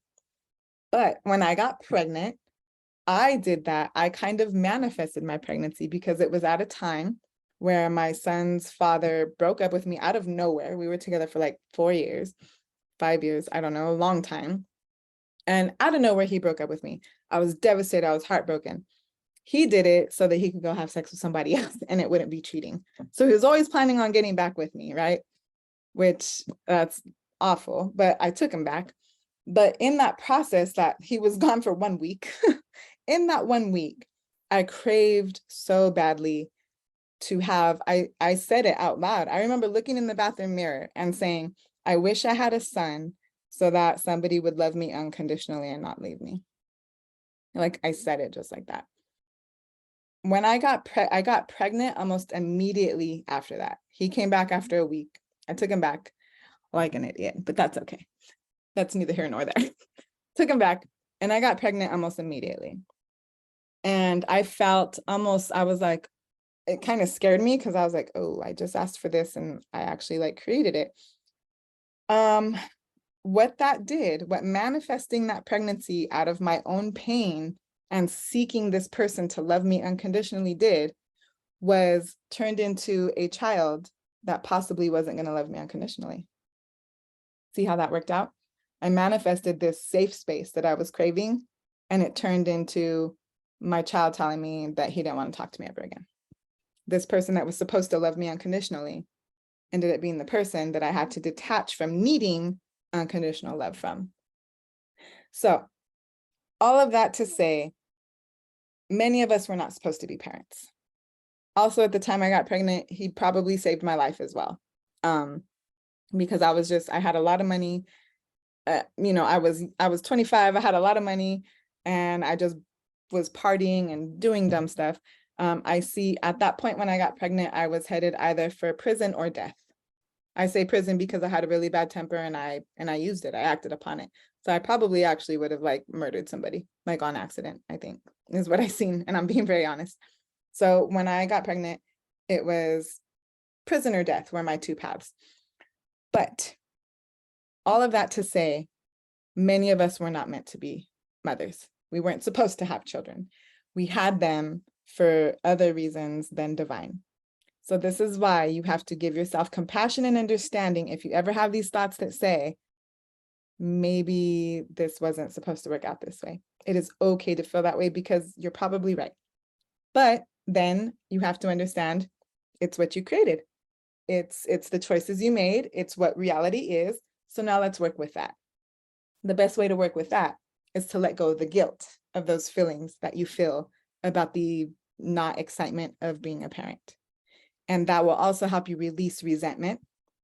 But when I got pregnant, I did that. I kind of manifested my pregnancy because it was at a time where my son's father broke up with me out of nowhere. We were together for like 4 years, 5 years, I don't know, a long time. And out of nowhere, he broke up with me. I was devastated. I was heartbroken. He did it so that he could go have sex with somebody else and it wouldn't be cheating. So he was always planning on getting back with me, right? Which that's awful, but I took him back. But in that process that he was gone for 1 week, in that 1 week, I craved so badly to have, I said it out loud. I remember looking in the bathroom mirror and saying, I wish I had a son so that somebody would love me unconditionally and not leave me. Like I said it just like that. When I got pregnant almost immediately after that. He came back after a week. I took him back like an idiot, but that's okay. That's neither here nor there. Took him back and I got pregnant almost immediately. And I felt almost, I was like, it kind of scared me because I was like, oh, I just asked for this and I actually like created it. What that did, what manifesting that pregnancy out of my own pain and seeking this person to love me unconditionally did, was turned into a child that possibly wasn't going to love me unconditionally. See how that worked out? I manifested this safe space that I was craving, and it turned into my child telling me that he didn't want to talk to me ever again. This person that was supposed to love me unconditionally ended up being the person that I had to detach from needing unconditional love from. So all of that to say, many of us were not supposed to be parents. Also, at the time I got pregnant, he probably saved my life as well. Because I had a lot of money. You know, I was 25, I had a lot of money, and I just was partying and doing dumb stuff. I see at that point when I got pregnant, I was headed either for prison or death. I say prison because I had a really bad temper and I used it. I acted upon it. So I probably actually would have like murdered somebody, like on accident, I think, is what I seen. And I'm being very honest. So when I got pregnant, it was prison or death were my two paths. But all of that to say, many of us were not meant to be mothers. We weren't supposed to have children. We had them for other reasons than divine. So this is why you have to give yourself compassion and understanding if you ever have these thoughts that say, maybe this wasn't supposed to work out this way. It is okay to feel that way because you're probably right. But then you have to understand it's what you created. It's the choices you made. It's what reality is. So now let's work with that. The best way to work with that is to let go of the guilt of those feelings that you feel about the not excitement of being a parent. And that will also help you release resentment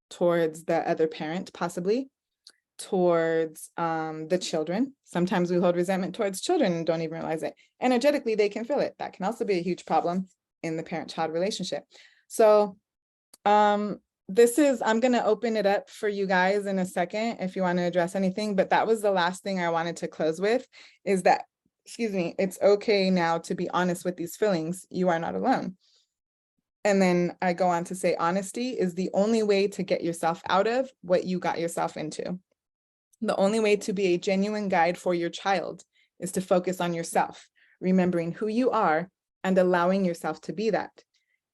towards the other parent, possibly towards the children. Sometimes we hold resentment towards children and don't even realize it. Energetically, they can feel it. That can also be a huge problem in the parent-child relationship. So I'm going to open it up for you guys in a second if you want to address anything, but that was the last thing I wanted to close with, is that, excuse me, it's okay now to be honest with these feelings. You are not alone. And then I go on to say, honesty is the only way to get yourself out of what you got yourself into. The only way to be a genuine guide for your child is to focus on yourself, remembering who you are and allowing yourself to be that.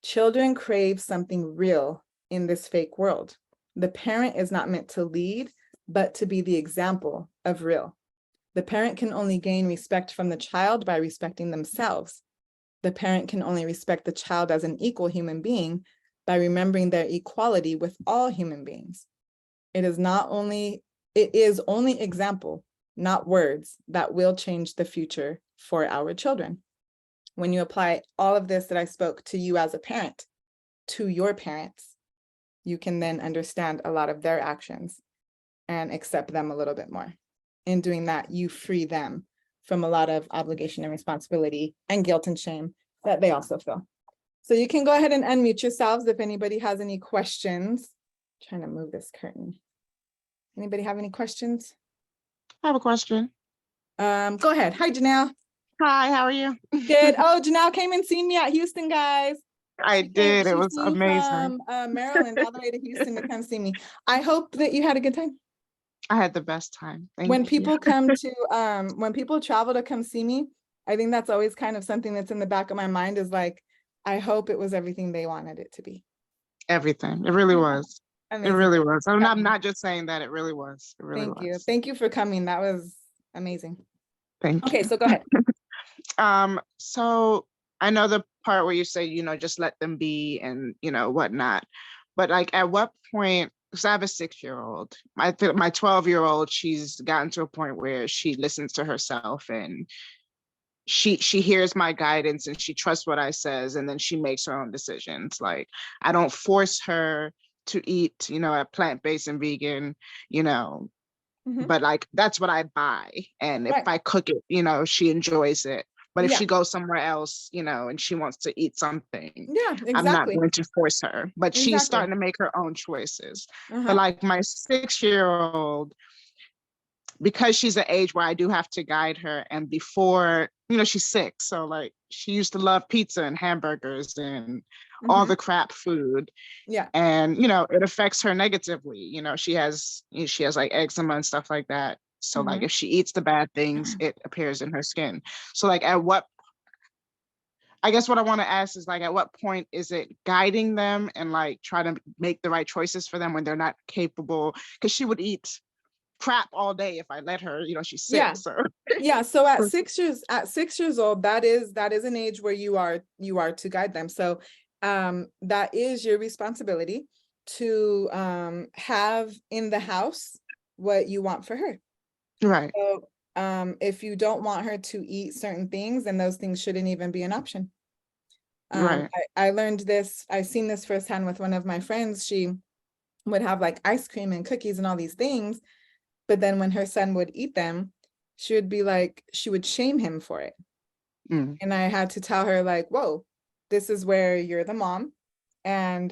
Children crave something real in this fake world. The parent is not meant to lead, but to be the example of real. The parent can only gain respect from the child by respecting themselves. the parent can only respect the child as an equal human being by remembering their equality with all human beings. It is only example, not words, that will change the future for our children. When you apply all of this that I spoke to you as a parent, to your parents, you can then understand a lot of their actions and accept them a little bit more. In doing that, you free them from a lot of obligation and responsibility and guilt and shame that they also feel. So you can go ahead and unmute yourselves if anybody has any questions. I'm trying to move this curtain. Anybody have any questions? I have a question. Go ahead. Hi, Janelle. Hi, how are you? Good. Oh, Janelle came and seen me at Houston, guys. I did. It She was flew amazing. from Maryland all the way to Houston to come see me. I hope that you had a good time. I had the best time. Thank When you. people come to when people travel to come see me, I think that's always kind of something that's in the back of my mind, is like, I hope it was everything they wanted it to be. Everything. It really was. Amazing. It really was. I'm not just saying that. It really was. It really Thank you. was. Thank you for coming. That was amazing. Thank you. Okay, so go ahead. So I know the part where you say, just let them be and, whatnot. But like at what point, because I have a 6-year-old, my 12-year-old, she's gotten to a point where she listens to herself and she hears my guidance and she trusts what I says, and then she makes her own decisions. Like I don't force her to eat, a plant-based and vegan, but like that's what I buy. And if I cook it, she enjoys it. But if she goes somewhere else, and she wants to eat something, exactly. I'm not going to force her. But she's starting to make her own choices. But like my 6-year-old, because she's an age where I do have to guide her, and before, she's 6, so like she used to love pizza and hamburgers and all the crap food. Yeah. And it affects her negatively. She has like eczema and stuff like that. So like if she eats the bad things, it appears in her skin. So like I guess what I want to ask is, like, at what point is it guiding them and like try to make the right choices for them when they're not capable? Because she would eat crap all day if I let her, she's 6. Yeah. So yeah. So at 6 years old, that is an age where you are to guide them. So that is your responsibility to have in the house what you want for her. Right. So if you don't want her to eat certain things, then those things shouldn't even be an option. Right. I learned this, I've seen this firsthand with one of my friends. She would have like ice cream and cookies and all these things, but then when her son would eat them, she would shame him for it. And I had to tell her, like, whoa, this is where you're the mom. And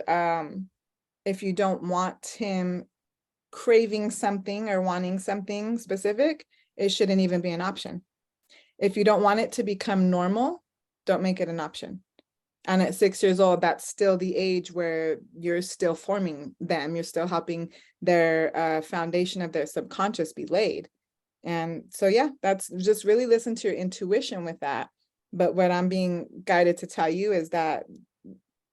if you don't want him craving something or wanting something specific, it shouldn't even be an option. If you don't want it to become normal, don't make it an option. And at 6 years old, that's still the age where you're still forming them. You're still helping their foundation of their subconscious be laid. And so, yeah, that's just really listen to your intuition with that. But what I'm being guided to tell you is that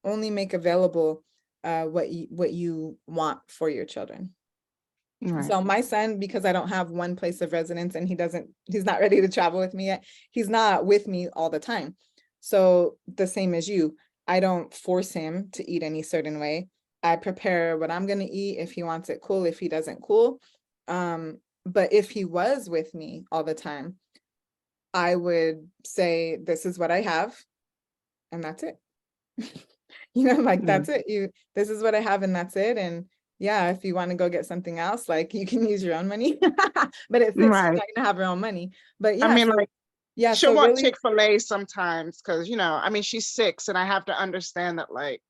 only make available what you want for your children. Right. So my son, because I don't have one place of residence and he's not ready to travel with me yet, he's not with me all the time. So the same as you, I don't force him to eat any certain way. I prepare what I'm going to eat. If he wants it, cool. If he doesn't, cool. But if he was with me all the time, I would say, this is what I have, and that's it. Like, that's it. This is what I have, and that's it. And yeah, if you want to go get something else, like, you can use your own money. But at 6, she's not gonna have her own money. But yeah, I mean, like, yeah, she'll so want really, Chick-fil-A sometimes because, I mean, she's 6 and I have to understand that, like,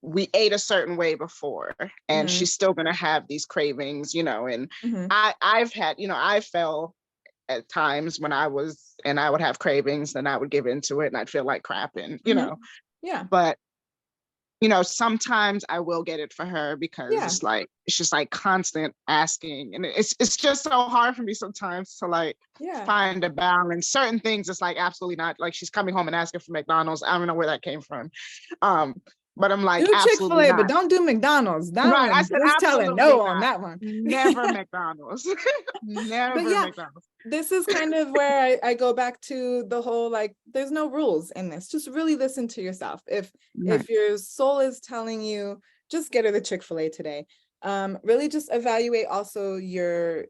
we ate a certain way before and she's still going to have these cravings, and I've had, I fell at times when I would have cravings, then I would give into it and I'd feel like crap and, yeah. But, sometimes I will get it for her because it's just like constant asking. And it's just so hard for me sometimes to like find a balance. Certain things, it's like absolutely not, like she's coming home and asking for McDonald's. I don't know where that came from. But I'm like, Do absolutely Chick-fil-A, but not. don't do McDonald's. That Right. I one, said, just tell her absolutely no on not. that one. Never McDonald's. But Never yeah, McDonald's. this is kind of where I go back to the whole, like, there's no rules in this. Just really listen to yourself. Right. If your soul is telling you, just get her the Chick-fil-A today. Really just evaluate also your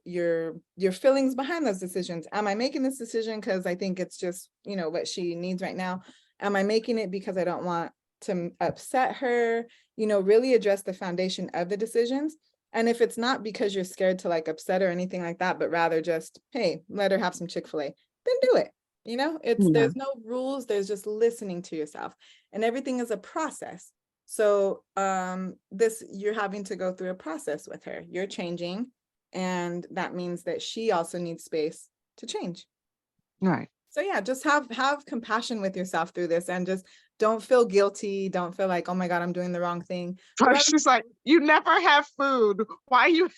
feelings behind those decisions. Am I making this decision because I think it's just, you know, what she needs right now? Am I making it because I don't want to upset her? You know, really address the foundation of the decisions. And if it's not because you're scared to like upset her or anything like that, but rather just, hey, let her have some Chick-fil-A, then do it. You know, Yeah. there's no rules, there's just listening to yourself, and everything is a process. So you're having to go through a process with her. You're changing, and that means that she also needs space to change. Right. So yeah, just have compassion with yourself through this, and just don't feel guilty. Don't feel like, oh my God, I'm doing the wrong thing. But She's like, you never have food. Why you?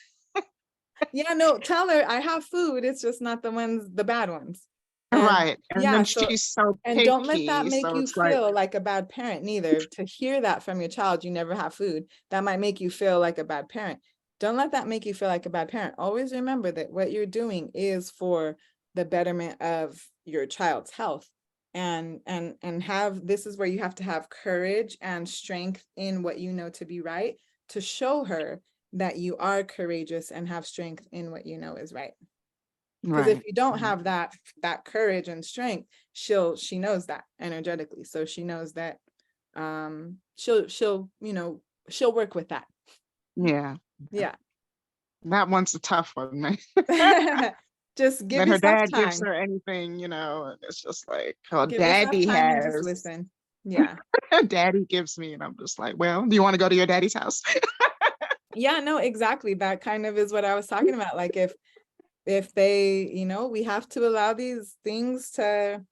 yeah, no, tell her I have food. It's just not the bad ones. And Right. And yeah, then so, she's so and don't let that picky. make So you it's like, feel like a bad parent neither. To hear that from your child, you never have food, that might make you feel like a bad parent. Don't let that make you feel like a bad parent. Always remember that what you're doing is for the betterment of your child's health. And this is where you have to have courage and strength in what you know to be right, to show her that you are courageous and have strength in what you know is right. Because if right. you don't have that courage and strength, she knows that energetically. So she knows that she'll work with that. Yeah. Yeah. That one's a tough one, man. Just give That her yourself dad gives time. her anything, you know, and it's just like, oh, Give yourself daddy time and just has, listen. Yeah. daddy gives me, and I'm just like, well, do you want to go to your daddy's house? Yeah, no, exactly. That kind of is what I was talking about. Like if they, you know, we have to allow these things to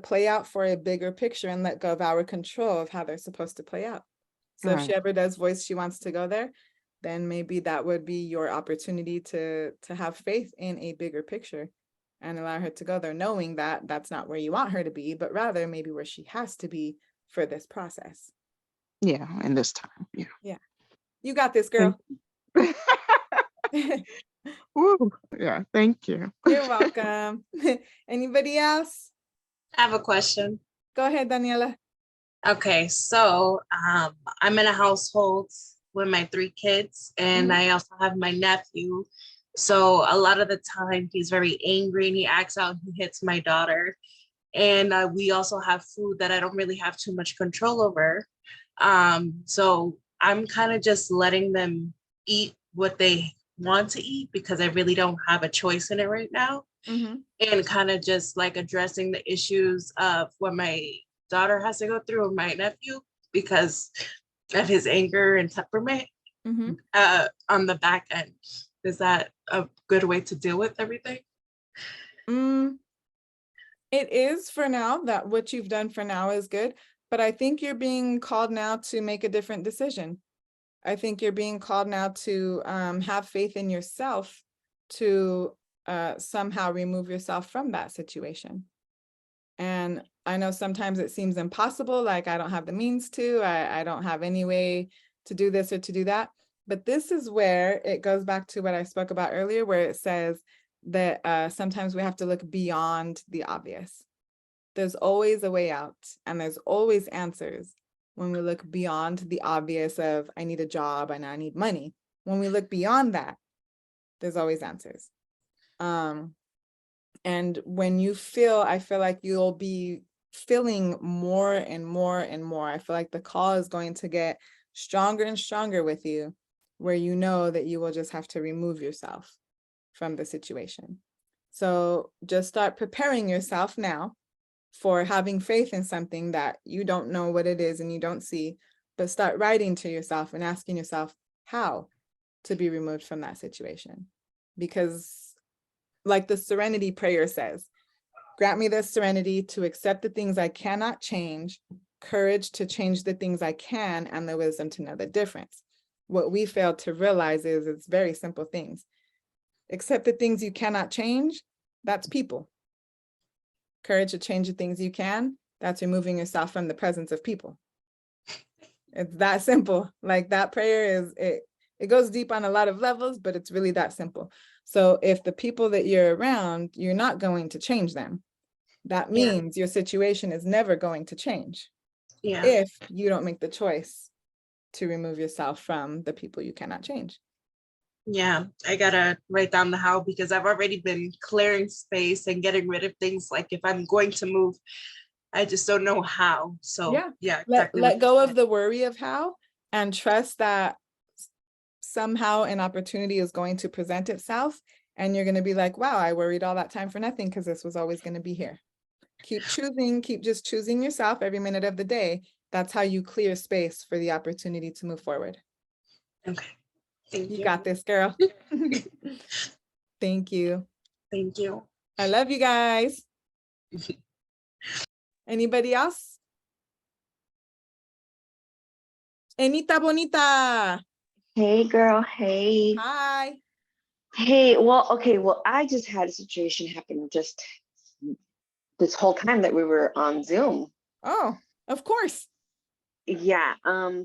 play out for a bigger picture and let go of our control of how they're supposed to play out. So if she Right. ever does voice she wants to go there, then maybe that would be your opportunity to have faith in a bigger picture and allow her to go there, knowing that that's not where you want her to be, but rather maybe where she has to be for this process. Yeah. And this time. Yeah. Yeah. You got this, girl. Woo. Yeah. Thank you. You're welcome. Anybody else? I have a question. Go ahead, Daniela. Okay, so I'm in a household with my 3 kids, and I also have my nephew. So a lot of the time he's very angry and he acts out and he hits my daughter. And we also have food that I don't really have too much control over. So I'm kind of just letting them eat what they want to eat because I really don't have a choice in it right now. And kind of just like addressing the issues of what my daughter has to go through with my nephew because of his anger and temperament on the back end. Is that a good way to deal with everything? It is for now. That what you've done for now is good, but I think you're being called now to make a different decision. I think you're being called now to have faith in yourself to somehow remove yourself from that situation. And I know sometimes it seems impossible, like I don't have the means to, I don't have any way to do this or to do that. But this is where it goes back to what I spoke about earlier, where it says that sometimes we have to look beyond the obvious. There's always a way out, and there's always answers when we look beyond the obvious of I need a job and I need money. When we look beyond that, there's always answers. And when you I feel like you'll be feeling more and more and more. I feel like the call is going to get stronger and stronger with you, where you know that you will just have to remove yourself from the situation. So just start preparing yourself now for having faith in something that you don't know what it is and you don't see, but start writing to yourself and asking yourself how to be removed from that situation. Because like the serenity prayer says, grant me the serenity to accept the things I cannot change, courage to change the things I can, and the wisdom to know the difference. What we fail to realize is it's very simple things. Accept the things you cannot change, that's people. Courage to change the things you can, that's removing yourself from the presence of people. It's that simple. Like that prayer is, it goes deep on a lot of levels, but it's really that simple. So if the people that you're around, you're not going to change them, that means your situation is never going to change. Yeah. If you don't make the choice to remove yourself from the people you cannot change. Yeah, I gotta write down the how, because I've already been clearing space and getting rid of things. Like if I'm going to move, I just don't know how. So yeah, exactly let what go you of said. the worry of how, and trust that somehow an opportunity is going to present itself, and you're going to be like, wow, I worried all that time for nothing, because this was always going to be here. Keep just choosing yourself every minute of the day. That's how you clear space for the opportunity to move forward. Okay. Thank You you. got this, girl. Thank you. Thank you. I love you guys. Anybody else? Anita Bonita. Hey girl, hey. Hi. Hey, well, okay, well, I just had a situation happen just this whole time that we were on Zoom. Oh, of course. Yeah,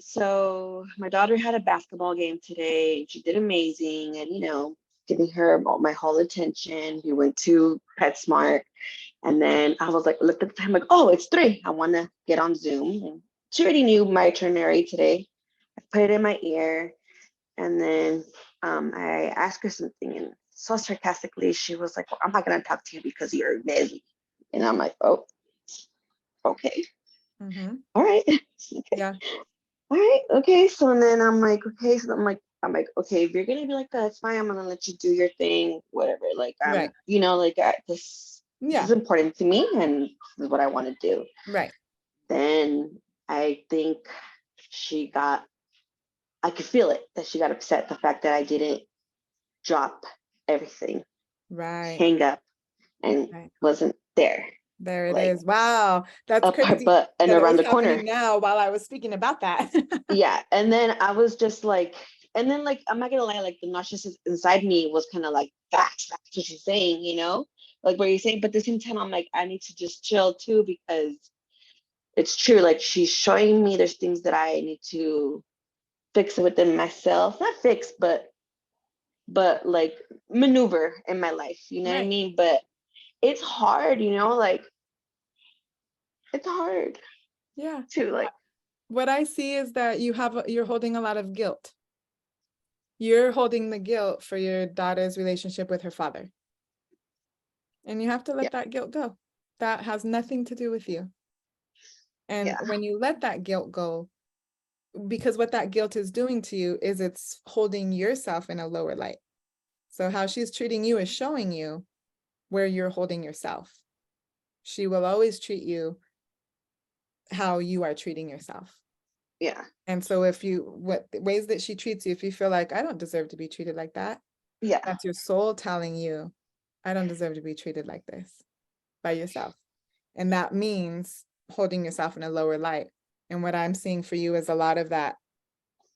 so my daughter had a basketball game today and she did amazing, and giving her all my whole attention. We went to PetSmart, and then I was like, looked at the time, like, oh, it's 3. I want to get on Zoom. And she already knew my itinerary today. I put it in my ear. And then I asked her something, and so sarcastically, she was like, well, I'm not going to talk to you because you're busy. And I'm like, oh, okay. Mm-hmm. All right. Okay. Yeah. All right. Okay. So and then I'm like, okay. So I'm like, okay, if you're going to be like that, it's fine. I'm going to let you do your thing, whatever. Like, Right. This Yeah. is important to me, and this is what I want to do. Right. Then I think I could feel it, that she got upset, the fact that I didn't drop everything, Right. hang up, and Right. wasn't there. There it Like, is. Wow. That's up her crazy butt and that it around was the corner. happening now while I was speaking about that. Yeah. And then I was just like, and then like, I'm not gonna lie, like the narcissist inside me was kind of like, that's what she's saying, like what you're saying. But at the same time, I'm like, I need to just chill too, because it's true. Like she's showing me there's things that I need to fix within myself. Not fix, but like maneuver in my life, you know what I Right. mean? But it's hard, like it's hard Yeah. to like, What I see is that you're holding a lot of guilt. You're holding the guilt for your daughter's relationship with her father. And you have to let yeah, that guilt go. That has nothing to do with you. And yeah, when you let that guilt go, because what that guilt is doing to you is it's holding yourself in a lower light. So how she's treating you is showing you where you're holding yourself. She will always treat you how you are treating yourself. yeah, And so what ways that she treats you, if you feel like, I don't deserve to be treated like that, yeah, that's your soul telling you, I don't deserve to be treated like this by yourself. And that means holding yourself in a lower light. And what I'm seeing for you is a lot of that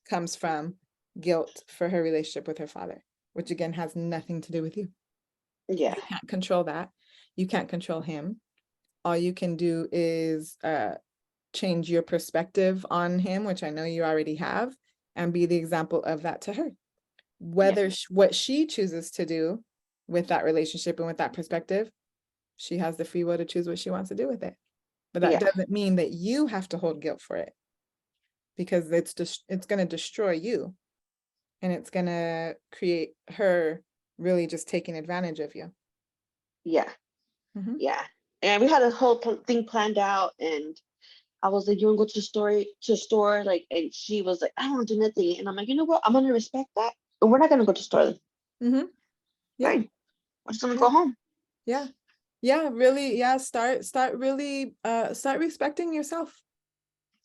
comes from guilt for her relationship with her father, which again has nothing to do with you. yeah, You can't control that. You can't control him. All you can do is change your perspective on him, which I know you already have, and be the example of that to her. Whether what she chooses to do with that relationship and with that perspective, she has the free will to choose what she wants to do with it. But that yeah, doesn't mean that you have to hold guilt for it, because it's going to destroy you, and it's going to create her really just taking advantage of you. yeah, Mhm. yeah. And we had a whole thing planned out, and I was like, you want to go to the store? Like, and she was like, I don't want to do nothing. And I'm like, you know what? I'm gonna respect that. But we're not gonna go to the store then. Mhm. Yeah. Fine. We're just gonna Yeah. go home. Yeah. Yeah, really. Yeah. Start really start respecting yourself.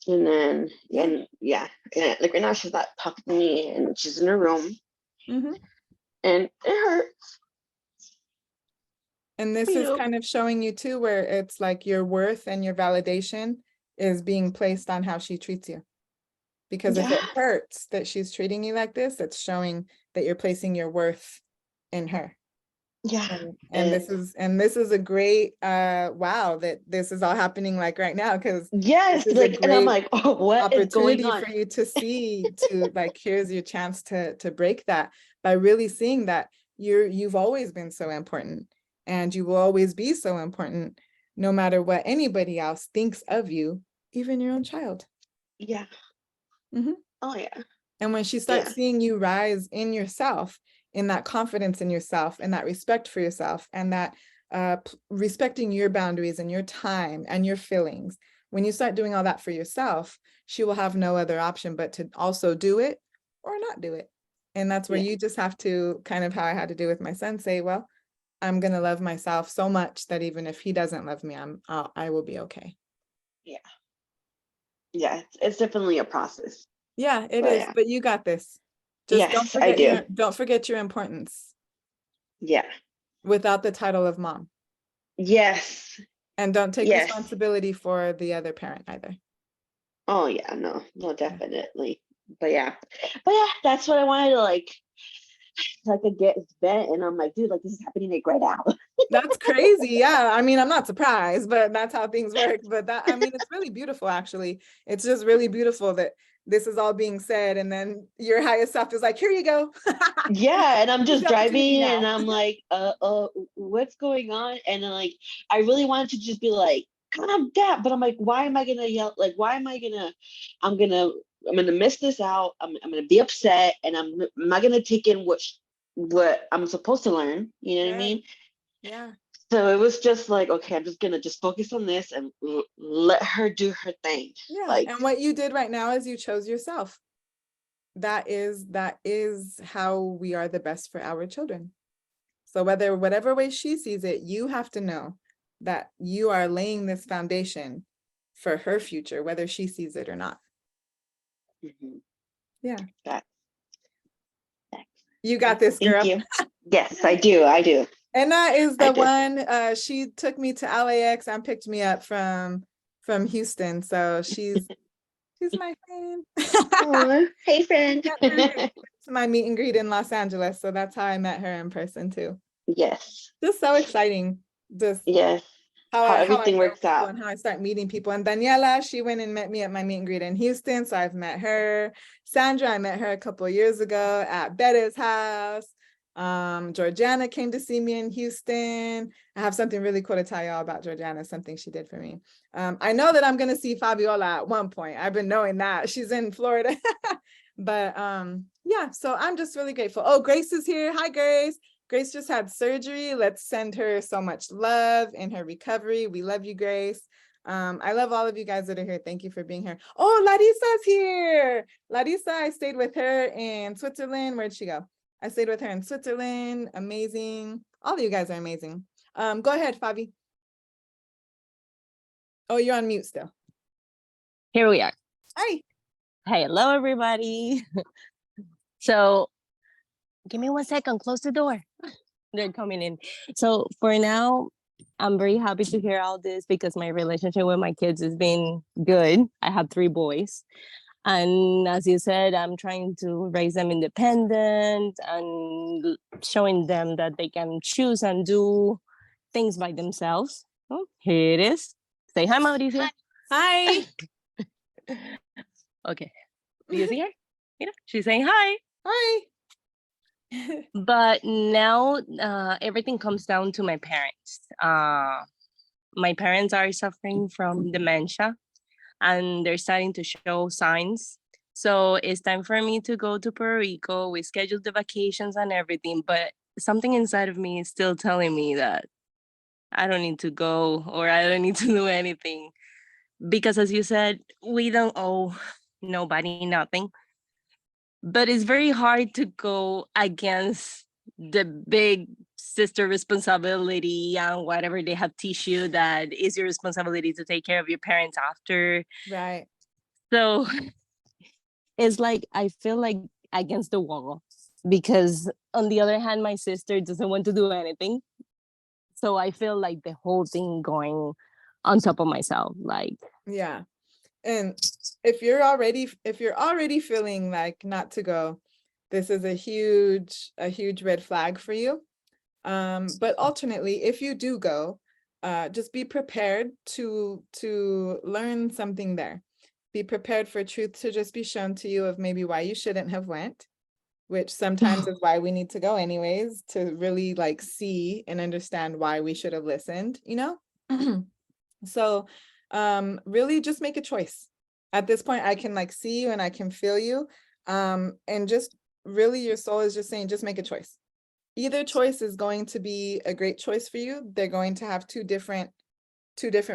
And then, Yeah. and like right now she's not talking to me, and she's in her room, Mhm. and it hurts. And this is kind of showing you too, where it's like your worth and your validation is being placed on how she treats you. Because if it Yeah, hurts that she's treating you like this, it's showing that you're placing your worth in her. Yeah. And this is a great wow, that this is all happening like right now, because Yes, this is a like, and I'm great like, oh, what is going opportunity on? for you to see, to like, here's your chance to break that by really seeing that you've always been so important, and you will always be so important, no matter what anybody else thinks of you, even your own child. Yeah. Mhm. Oh yeah. And when she Yeah. starts seeing you rise in yourself, in that confidence in yourself, and that respect for yourself, and that respecting your boundaries and your time and your feelings, when you start doing all that for yourself, she will have no other option but to also do it or not do it. And that's where Yeah. you just have to, kind of how I had to do with my son, say, well, I'm going to love myself so much that even if he doesn't love me, I will be okay. Yeah. Yeah. It's definitely a process. Yeah, it But is. yeah. But you got this. Just Yes, I do. don't forget your importance Yeah. without the title of mom. Yes. And don't take Yes. responsibility for the other parent either. Oh yeah, no, definitely. But yeah, that's what I wanted to like get vent, and I'm like, dude, like this is happening like right now. That's crazy. Yeah. I mean, I'm not surprised, but that's how things work. But that, I mean, it's really beautiful, actually. It's just really beautiful that this is all being said. And then your highest self is like, here you go. Yeah, and I'm Here's just the opportunity driving, and now. I'm like, what's going on? And then like, I really wanted to just be like, calm down, but I'm like, why am I gonna yell? Like, why am I gonna? I'm gonna, I'm gonna miss this out. I'm gonna be upset, and I'm not gonna take in what I'm supposed to learn. You know what I Right. mean? Yeah. So it was just like, okay, I'm just gonna just focus on this and let her do her thing. Yeah. Like, And what you did right now is you chose yourself. That is how we are the best for our children. So whatever way she sees it, you have to know that you are laying this foundation for her future, whether she sees it or not. mhm, Yeah. that. You got this, Thank girl. you. Yes, I do. I do. And that is I the do. one, she took me to LAX and picked me up from Houston. So she's my friend. Aw, hey, friend. Met her to my meet and greet in Los Angeles. So that's how I met her in person too. Yes. Just so exciting. Just Yes. how How I everything know works people out. and how I start meeting people. And Daniela, she went and met me at my meet and greet in Houston. So I've met her. Sandra, I met her a couple of years ago at Betta's house. Georgiana came to see me in Houston. I have something really cool to tell y'all about Georgiana, something she did for me. I know that I'm gonna see Fabiola at one point. I've been knowing that. She's in Florida. But yeah, so I'm just really grateful. Oh, Grace is here. Hi, Grace. Grace just had surgery. Let's send her so much love in her recovery. We love you, Grace. I love all of you guys that are here. Thank you for being here. Oh, Larissa's here. Larissa, I stayed with her in Switzerland. Where'd she go? I stayed with her in Switzerland. Amazing. All of you guys are amazing. Go ahead, Fabi. Oh, you're on mute still. Here we are. Hi. Hello, everybody. So give me 1 second, close the door. They're coming in. So for now, I'm very happy to hear all this because my relationship with my kids has been good. I have 3 boys. And as you said, I'm trying to raise them independent and showing them that they can choose and do things by themselves. Oh, here it is. Say hi, Mauricio. Hi. Okay. Do you see her? You know, she's saying hi. Hi. But now everything comes down to my parents. My parents are suffering from dementia and they're starting to show signs. So it's time for me to go to Puerto Rico. We scheduled the vacations and everything, but something inside of me is still telling me that I don't need to go or I don't need to do anything. Because as you said, we don't owe nobody nothing. But it's very hard to go against the big sister responsibility and whatever they have teach you that is your responsibility to take care of your parents after. Right. So it's like I feel like against the wall because on the other hand, my sister doesn't want to do anything. So I feel like the whole thing going on top of myself. Like, Yeah. And if you're already feeling like not to go, this is a huge red flag for you. But alternately, if you do go, just be prepared to learn something there. Be prepared for truth to just be shown to you of maybe why you shouldn't have went, which sometimes is why we need to go anyways, to really like see and understand why we should have listened, you know? So really just make a choice. At this point, I can like see you and I can feel you. And just really your soul is just saying, just make a choice. Either choice is going to be a great choice for you. They're going to have two different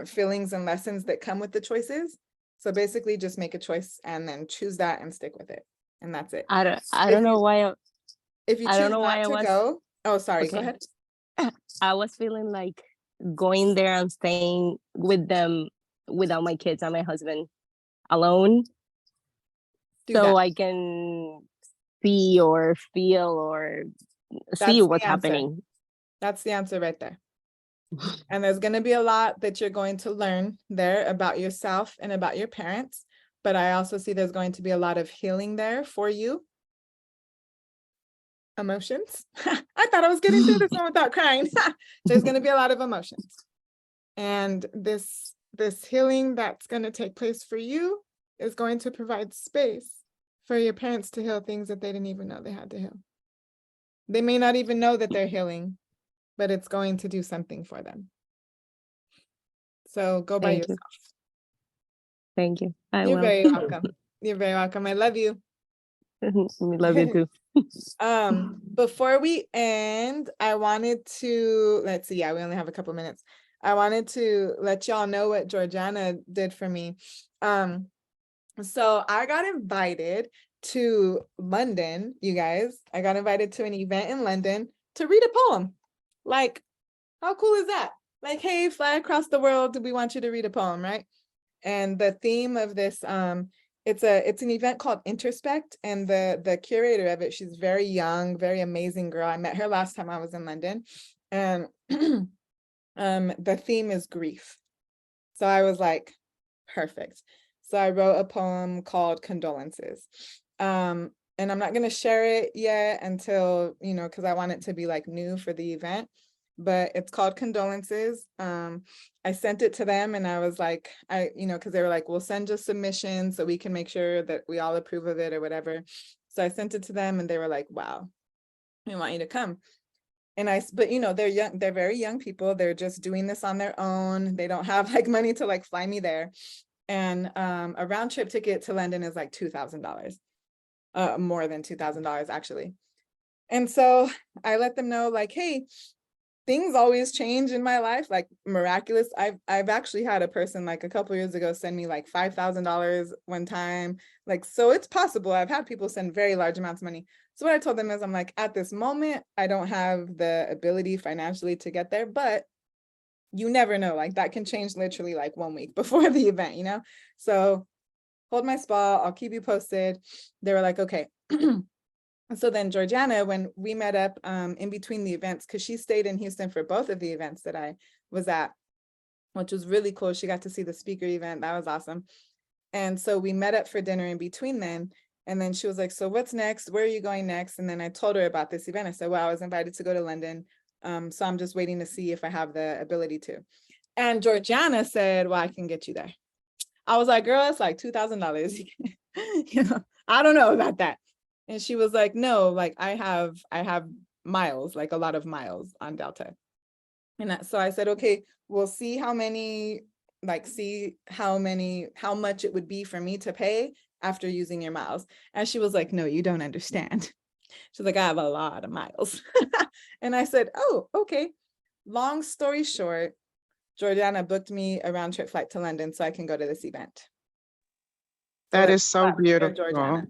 feelings and lessons that come with the choices. So basically just make a choice and then choose that and stick with it. And that's it. I don't If know you- why If you I don't choose know why not I to was- go, oh, sorry, go Okay. ahead. I was feeling like going there and staying with them without my kids and my husband alone, Do so that. I can see or feel or That's see the what's answer. happening. That's the answer right there. And there's going to be a lot that you're going to learn there about yourself and about your parents. But I also see there's going to be a lot of healing there for you. Emotions. I thought I was getting through this one without crying. There's going to be a lot of emotions. And this healing that's going to take place for you is going to provide space for your parents to heal things that they didn't even know they had to heal. They may not even know that they're healing, but it's going to do something for them. So go by Thank yourself. you. Thank you. I You're will. very welcome. You're very welcome. I love you. We love you too. Before we end, I wanted to, let's see, yeah, we only have a couple minutes. I wanted to let y'all know what Georgiana did for me. So I got invited to London, you guys. I got invited to an event in London to read a poem. Like, how cool is that? Like, hey, fly across the world, we want you to read a poem, right? And the theme of this, it's an event called Introspect, and the curator of it, she's very young, very amazing girl. I met her last time I was in London, and the theme is grief. So I was like, perfect. So I wrote a poem called Condolences. And I'm not gonna share it yet until, you know, because I want it to be like new for the event. But it's called Condolences. I sent it to them and I was like, because they were like, we'll send you submissions so we can make sure that we all approve of it or whatever. So I sent it to them and they were like, wow, we want you to come. And but you know, they're young, they're very young people. They're just doing this on their own. They don't have like money to like fly me there. And a round trip ticket to London is like $2,000, more than $2,000 actually. And so I let them know like, hey, things always change in my life, like miraculous. I've actually had a person like a couple years ago send me like $5,000 one time. Like, so it's possible. I've had people send very large amounts of money. So what I told them is I'm like, at this moment, I don't have the ability financially to get there, but you never know, like that can change literally like 1 week before the event, you know? So hold my spot, I'll keep you posted. They were like, okay. So then Georgiana, when we met up in between the events, because she stayed in Houston for both of the events that I was at, which was really cool. She got to see the speaker event. That was awesome. And so we met up for dinner in between then. And then she was like, so what's next? Where are you going next? And then I told her about this event. I said, well, I was invited to go to London. So I'm just waiting to see if I have the ability to. And Georgiana said, well, I can get you there. I was like, girl, it's like $2,000. You know, I don't know about that. And she was like, no, like I have miles, like a lot of miles on Delta. And so I said, okay, we'll see how many, how much it would be for me to pay after using your miles. And she was like, no, you don't understand. She's like, I have a lot of miles. And I said, oh, okay. Long story short, Georgiana booked me a round trip flight to London so I can go to this event. That let's is so clap for beautiful. Georgiana.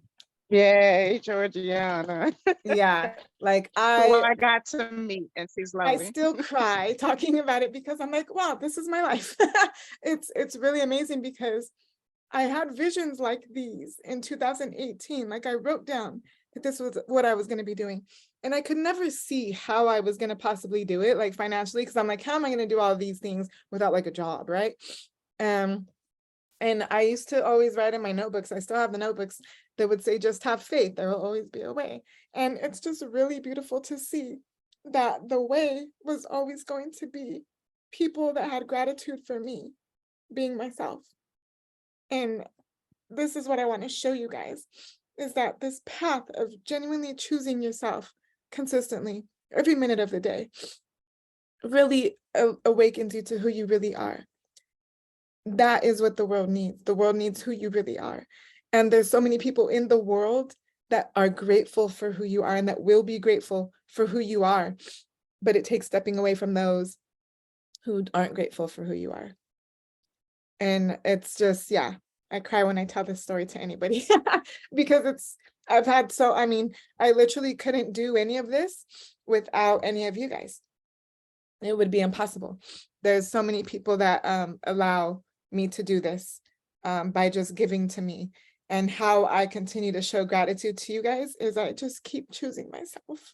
Yay, Georgiana. Yeah, like Who I got to meet, and she's I lovely. still cry talking about it because I'm like, wow, this is my life. It's really amazing because I had visions like these in 2018. Like I wrote down that this was what I was going to be doing. And I could never see how I was going to possibly do it, like financially, because I'm like, how am I going to do all of these things without like a job, right? And I used to always write in my notebooks, I still have the notebooks that would say, just have faith, there will always be a way. And it's just really beautiful to see that the way was always going to be people that had gratitude for me being myself. And this is what I want to show you guys, is that this path of genuinely choosing yourself consistently every minute of the day really awakens you to who you really are. That is what the world needs. The world needs who you really are. And there's so many people in the world that are grateful for who you are and that will be grateful for who you are. But it takes stepping away from those who aren't grateful for who you are. And it's just, yeah, I cry when I tell this story to anybody because I literally couldn't do any of this without any of you guys. It would be impossible. There's so many people that allow me to do this by just giving to me. And how I continue to show gratitude to you guys is I just keep choosing myself,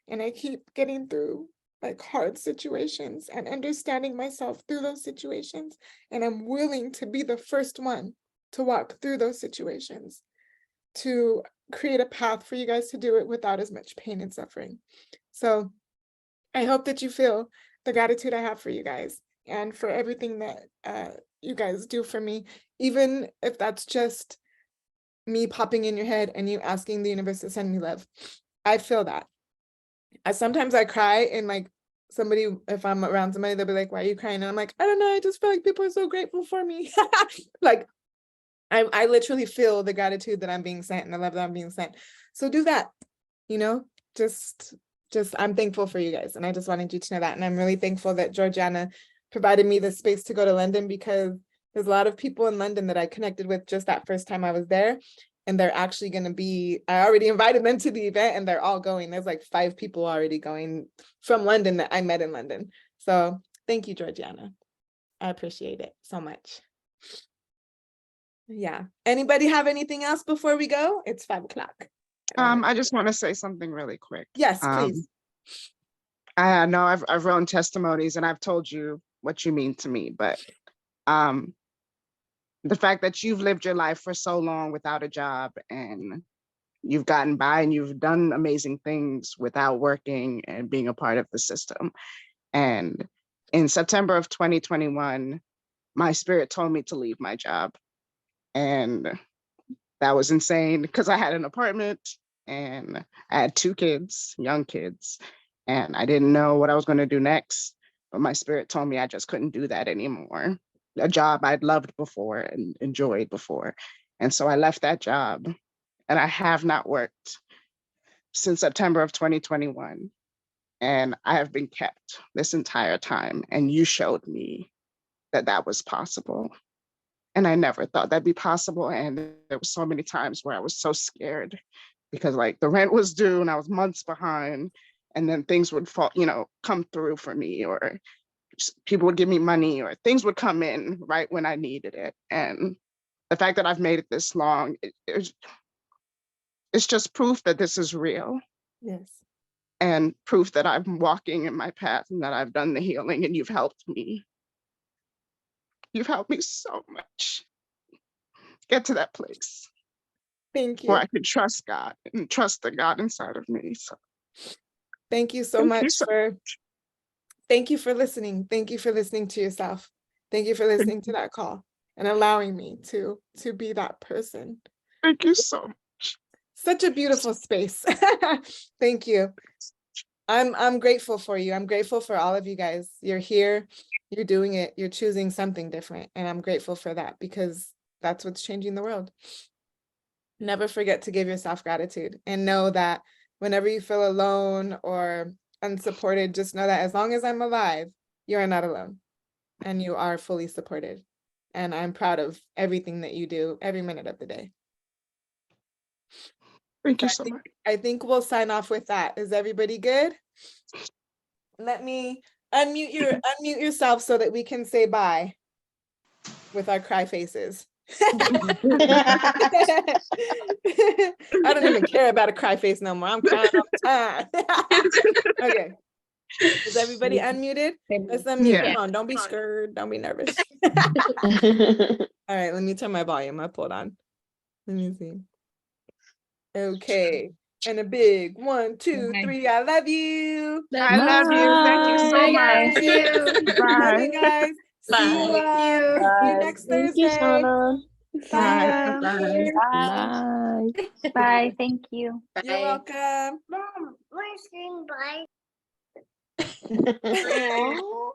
and I keep getting through like hard situations and understanding myself through those situations. And I'm willing to be the first one to walk through those situations, to create a path for you guys to do it without as much pain and suffering. So I hope that you feel the gratitude I have for you guys and for everything that you guys do for me, even if that's just me popping in your head and you asking the universe to send me love. I feel that. Sometimes I cry and like if I'm around somebody, they'll be like, why are you crying? And I'm like, I don't know. I just feel like people are so grateful for me. Like I literally feel the gratitude that I'm being sent and the love that I'm being sent. So do that, just I'm thankful for you guys. And I just wanted you to know that. And I'm really thankful that Georgiana provided me the space to go to London, because there's a lot of people in London that I connected with just that first time I was there. And they're actually going to be, I already invited them to the event and they're all going. There's like 5 people already going from London that I met in London. So thank you, Georgiana. I appreciate it so much. Yeah. Anybody have anything else before we go? It's 5 o'clock. I just want to say something really quick. Yes, please. I know I've written testimonies and I've told you what you mean to me, but the fact that you've lived your life for so long without a job and you've gotten by and you've done amazing things without working and being a part of the system. And in September of 2021, my spirit told me to leave my job. And that was insane because I had an apartment and I had 2 kids, young kids, and I didn't know what I was going to do next. But my spirit told me I just couldn't do that anymore. A job I'd loved before and enjoyed before. And so I left that job, and I have not worked since September of 2021. And I have been kept this entire time. And you showed me that that was possible. And I never thought that'd be possible. And there were so many times where I was so scared because like the rent was due and I was months behind, and then things would fall, come through for me, or people would give me money, or things would come in right when I needed it. And the fact that I've made it this long, it's just proof that this is real. Yes. And proof that I'm walking in my path and that I've done the healing, and you've helped me. You've helped me so much get to that place. Thank you. Where I could trust God and trust the God inside of me. So thank you so much thank you for listening. Thank you for listening to yourself. Thank you for listening to that call and allowing me to be that person. Thank you so much. Such a beautiful space. Thank you. I'm grateful for you. I'm grateful for all of you guys. You're here, you're doing it, you're choosing something different. And I'm grateful for that, because that's what's changing the world. Never forget to give yourself gratitude, and know that whenever you feel alone or unsupported, just know that as long as I'm alive, you are not alone and you are fully supported. And I'm proud of everything that you do every minute of the day. Thank you so much. I think we'll sign off with that. Is everybody good? Let me unmute yourself so that we can say bye with our cry faces. I don't even care about a cry face no more. I'm crying all the time. Okay. Is everybody unmuted? Let's unmute. Yeah. Come on, don't be scared. Don't be nervous. All right, let me turn my volume up. Hold on. Let me see. Okay. And a big 1, 2, Bye. 3. I love you. I love you. Thank you so Bye. much. Thank you. Love Bye. you guys. See you, Bye. see you Bye. next Thank you, Thursday. Shanna. Bye. Bye. Bye. Bye. Bye. Bye. Thank you. You're Bye. welcome. Mom, we're saying bye. Aw.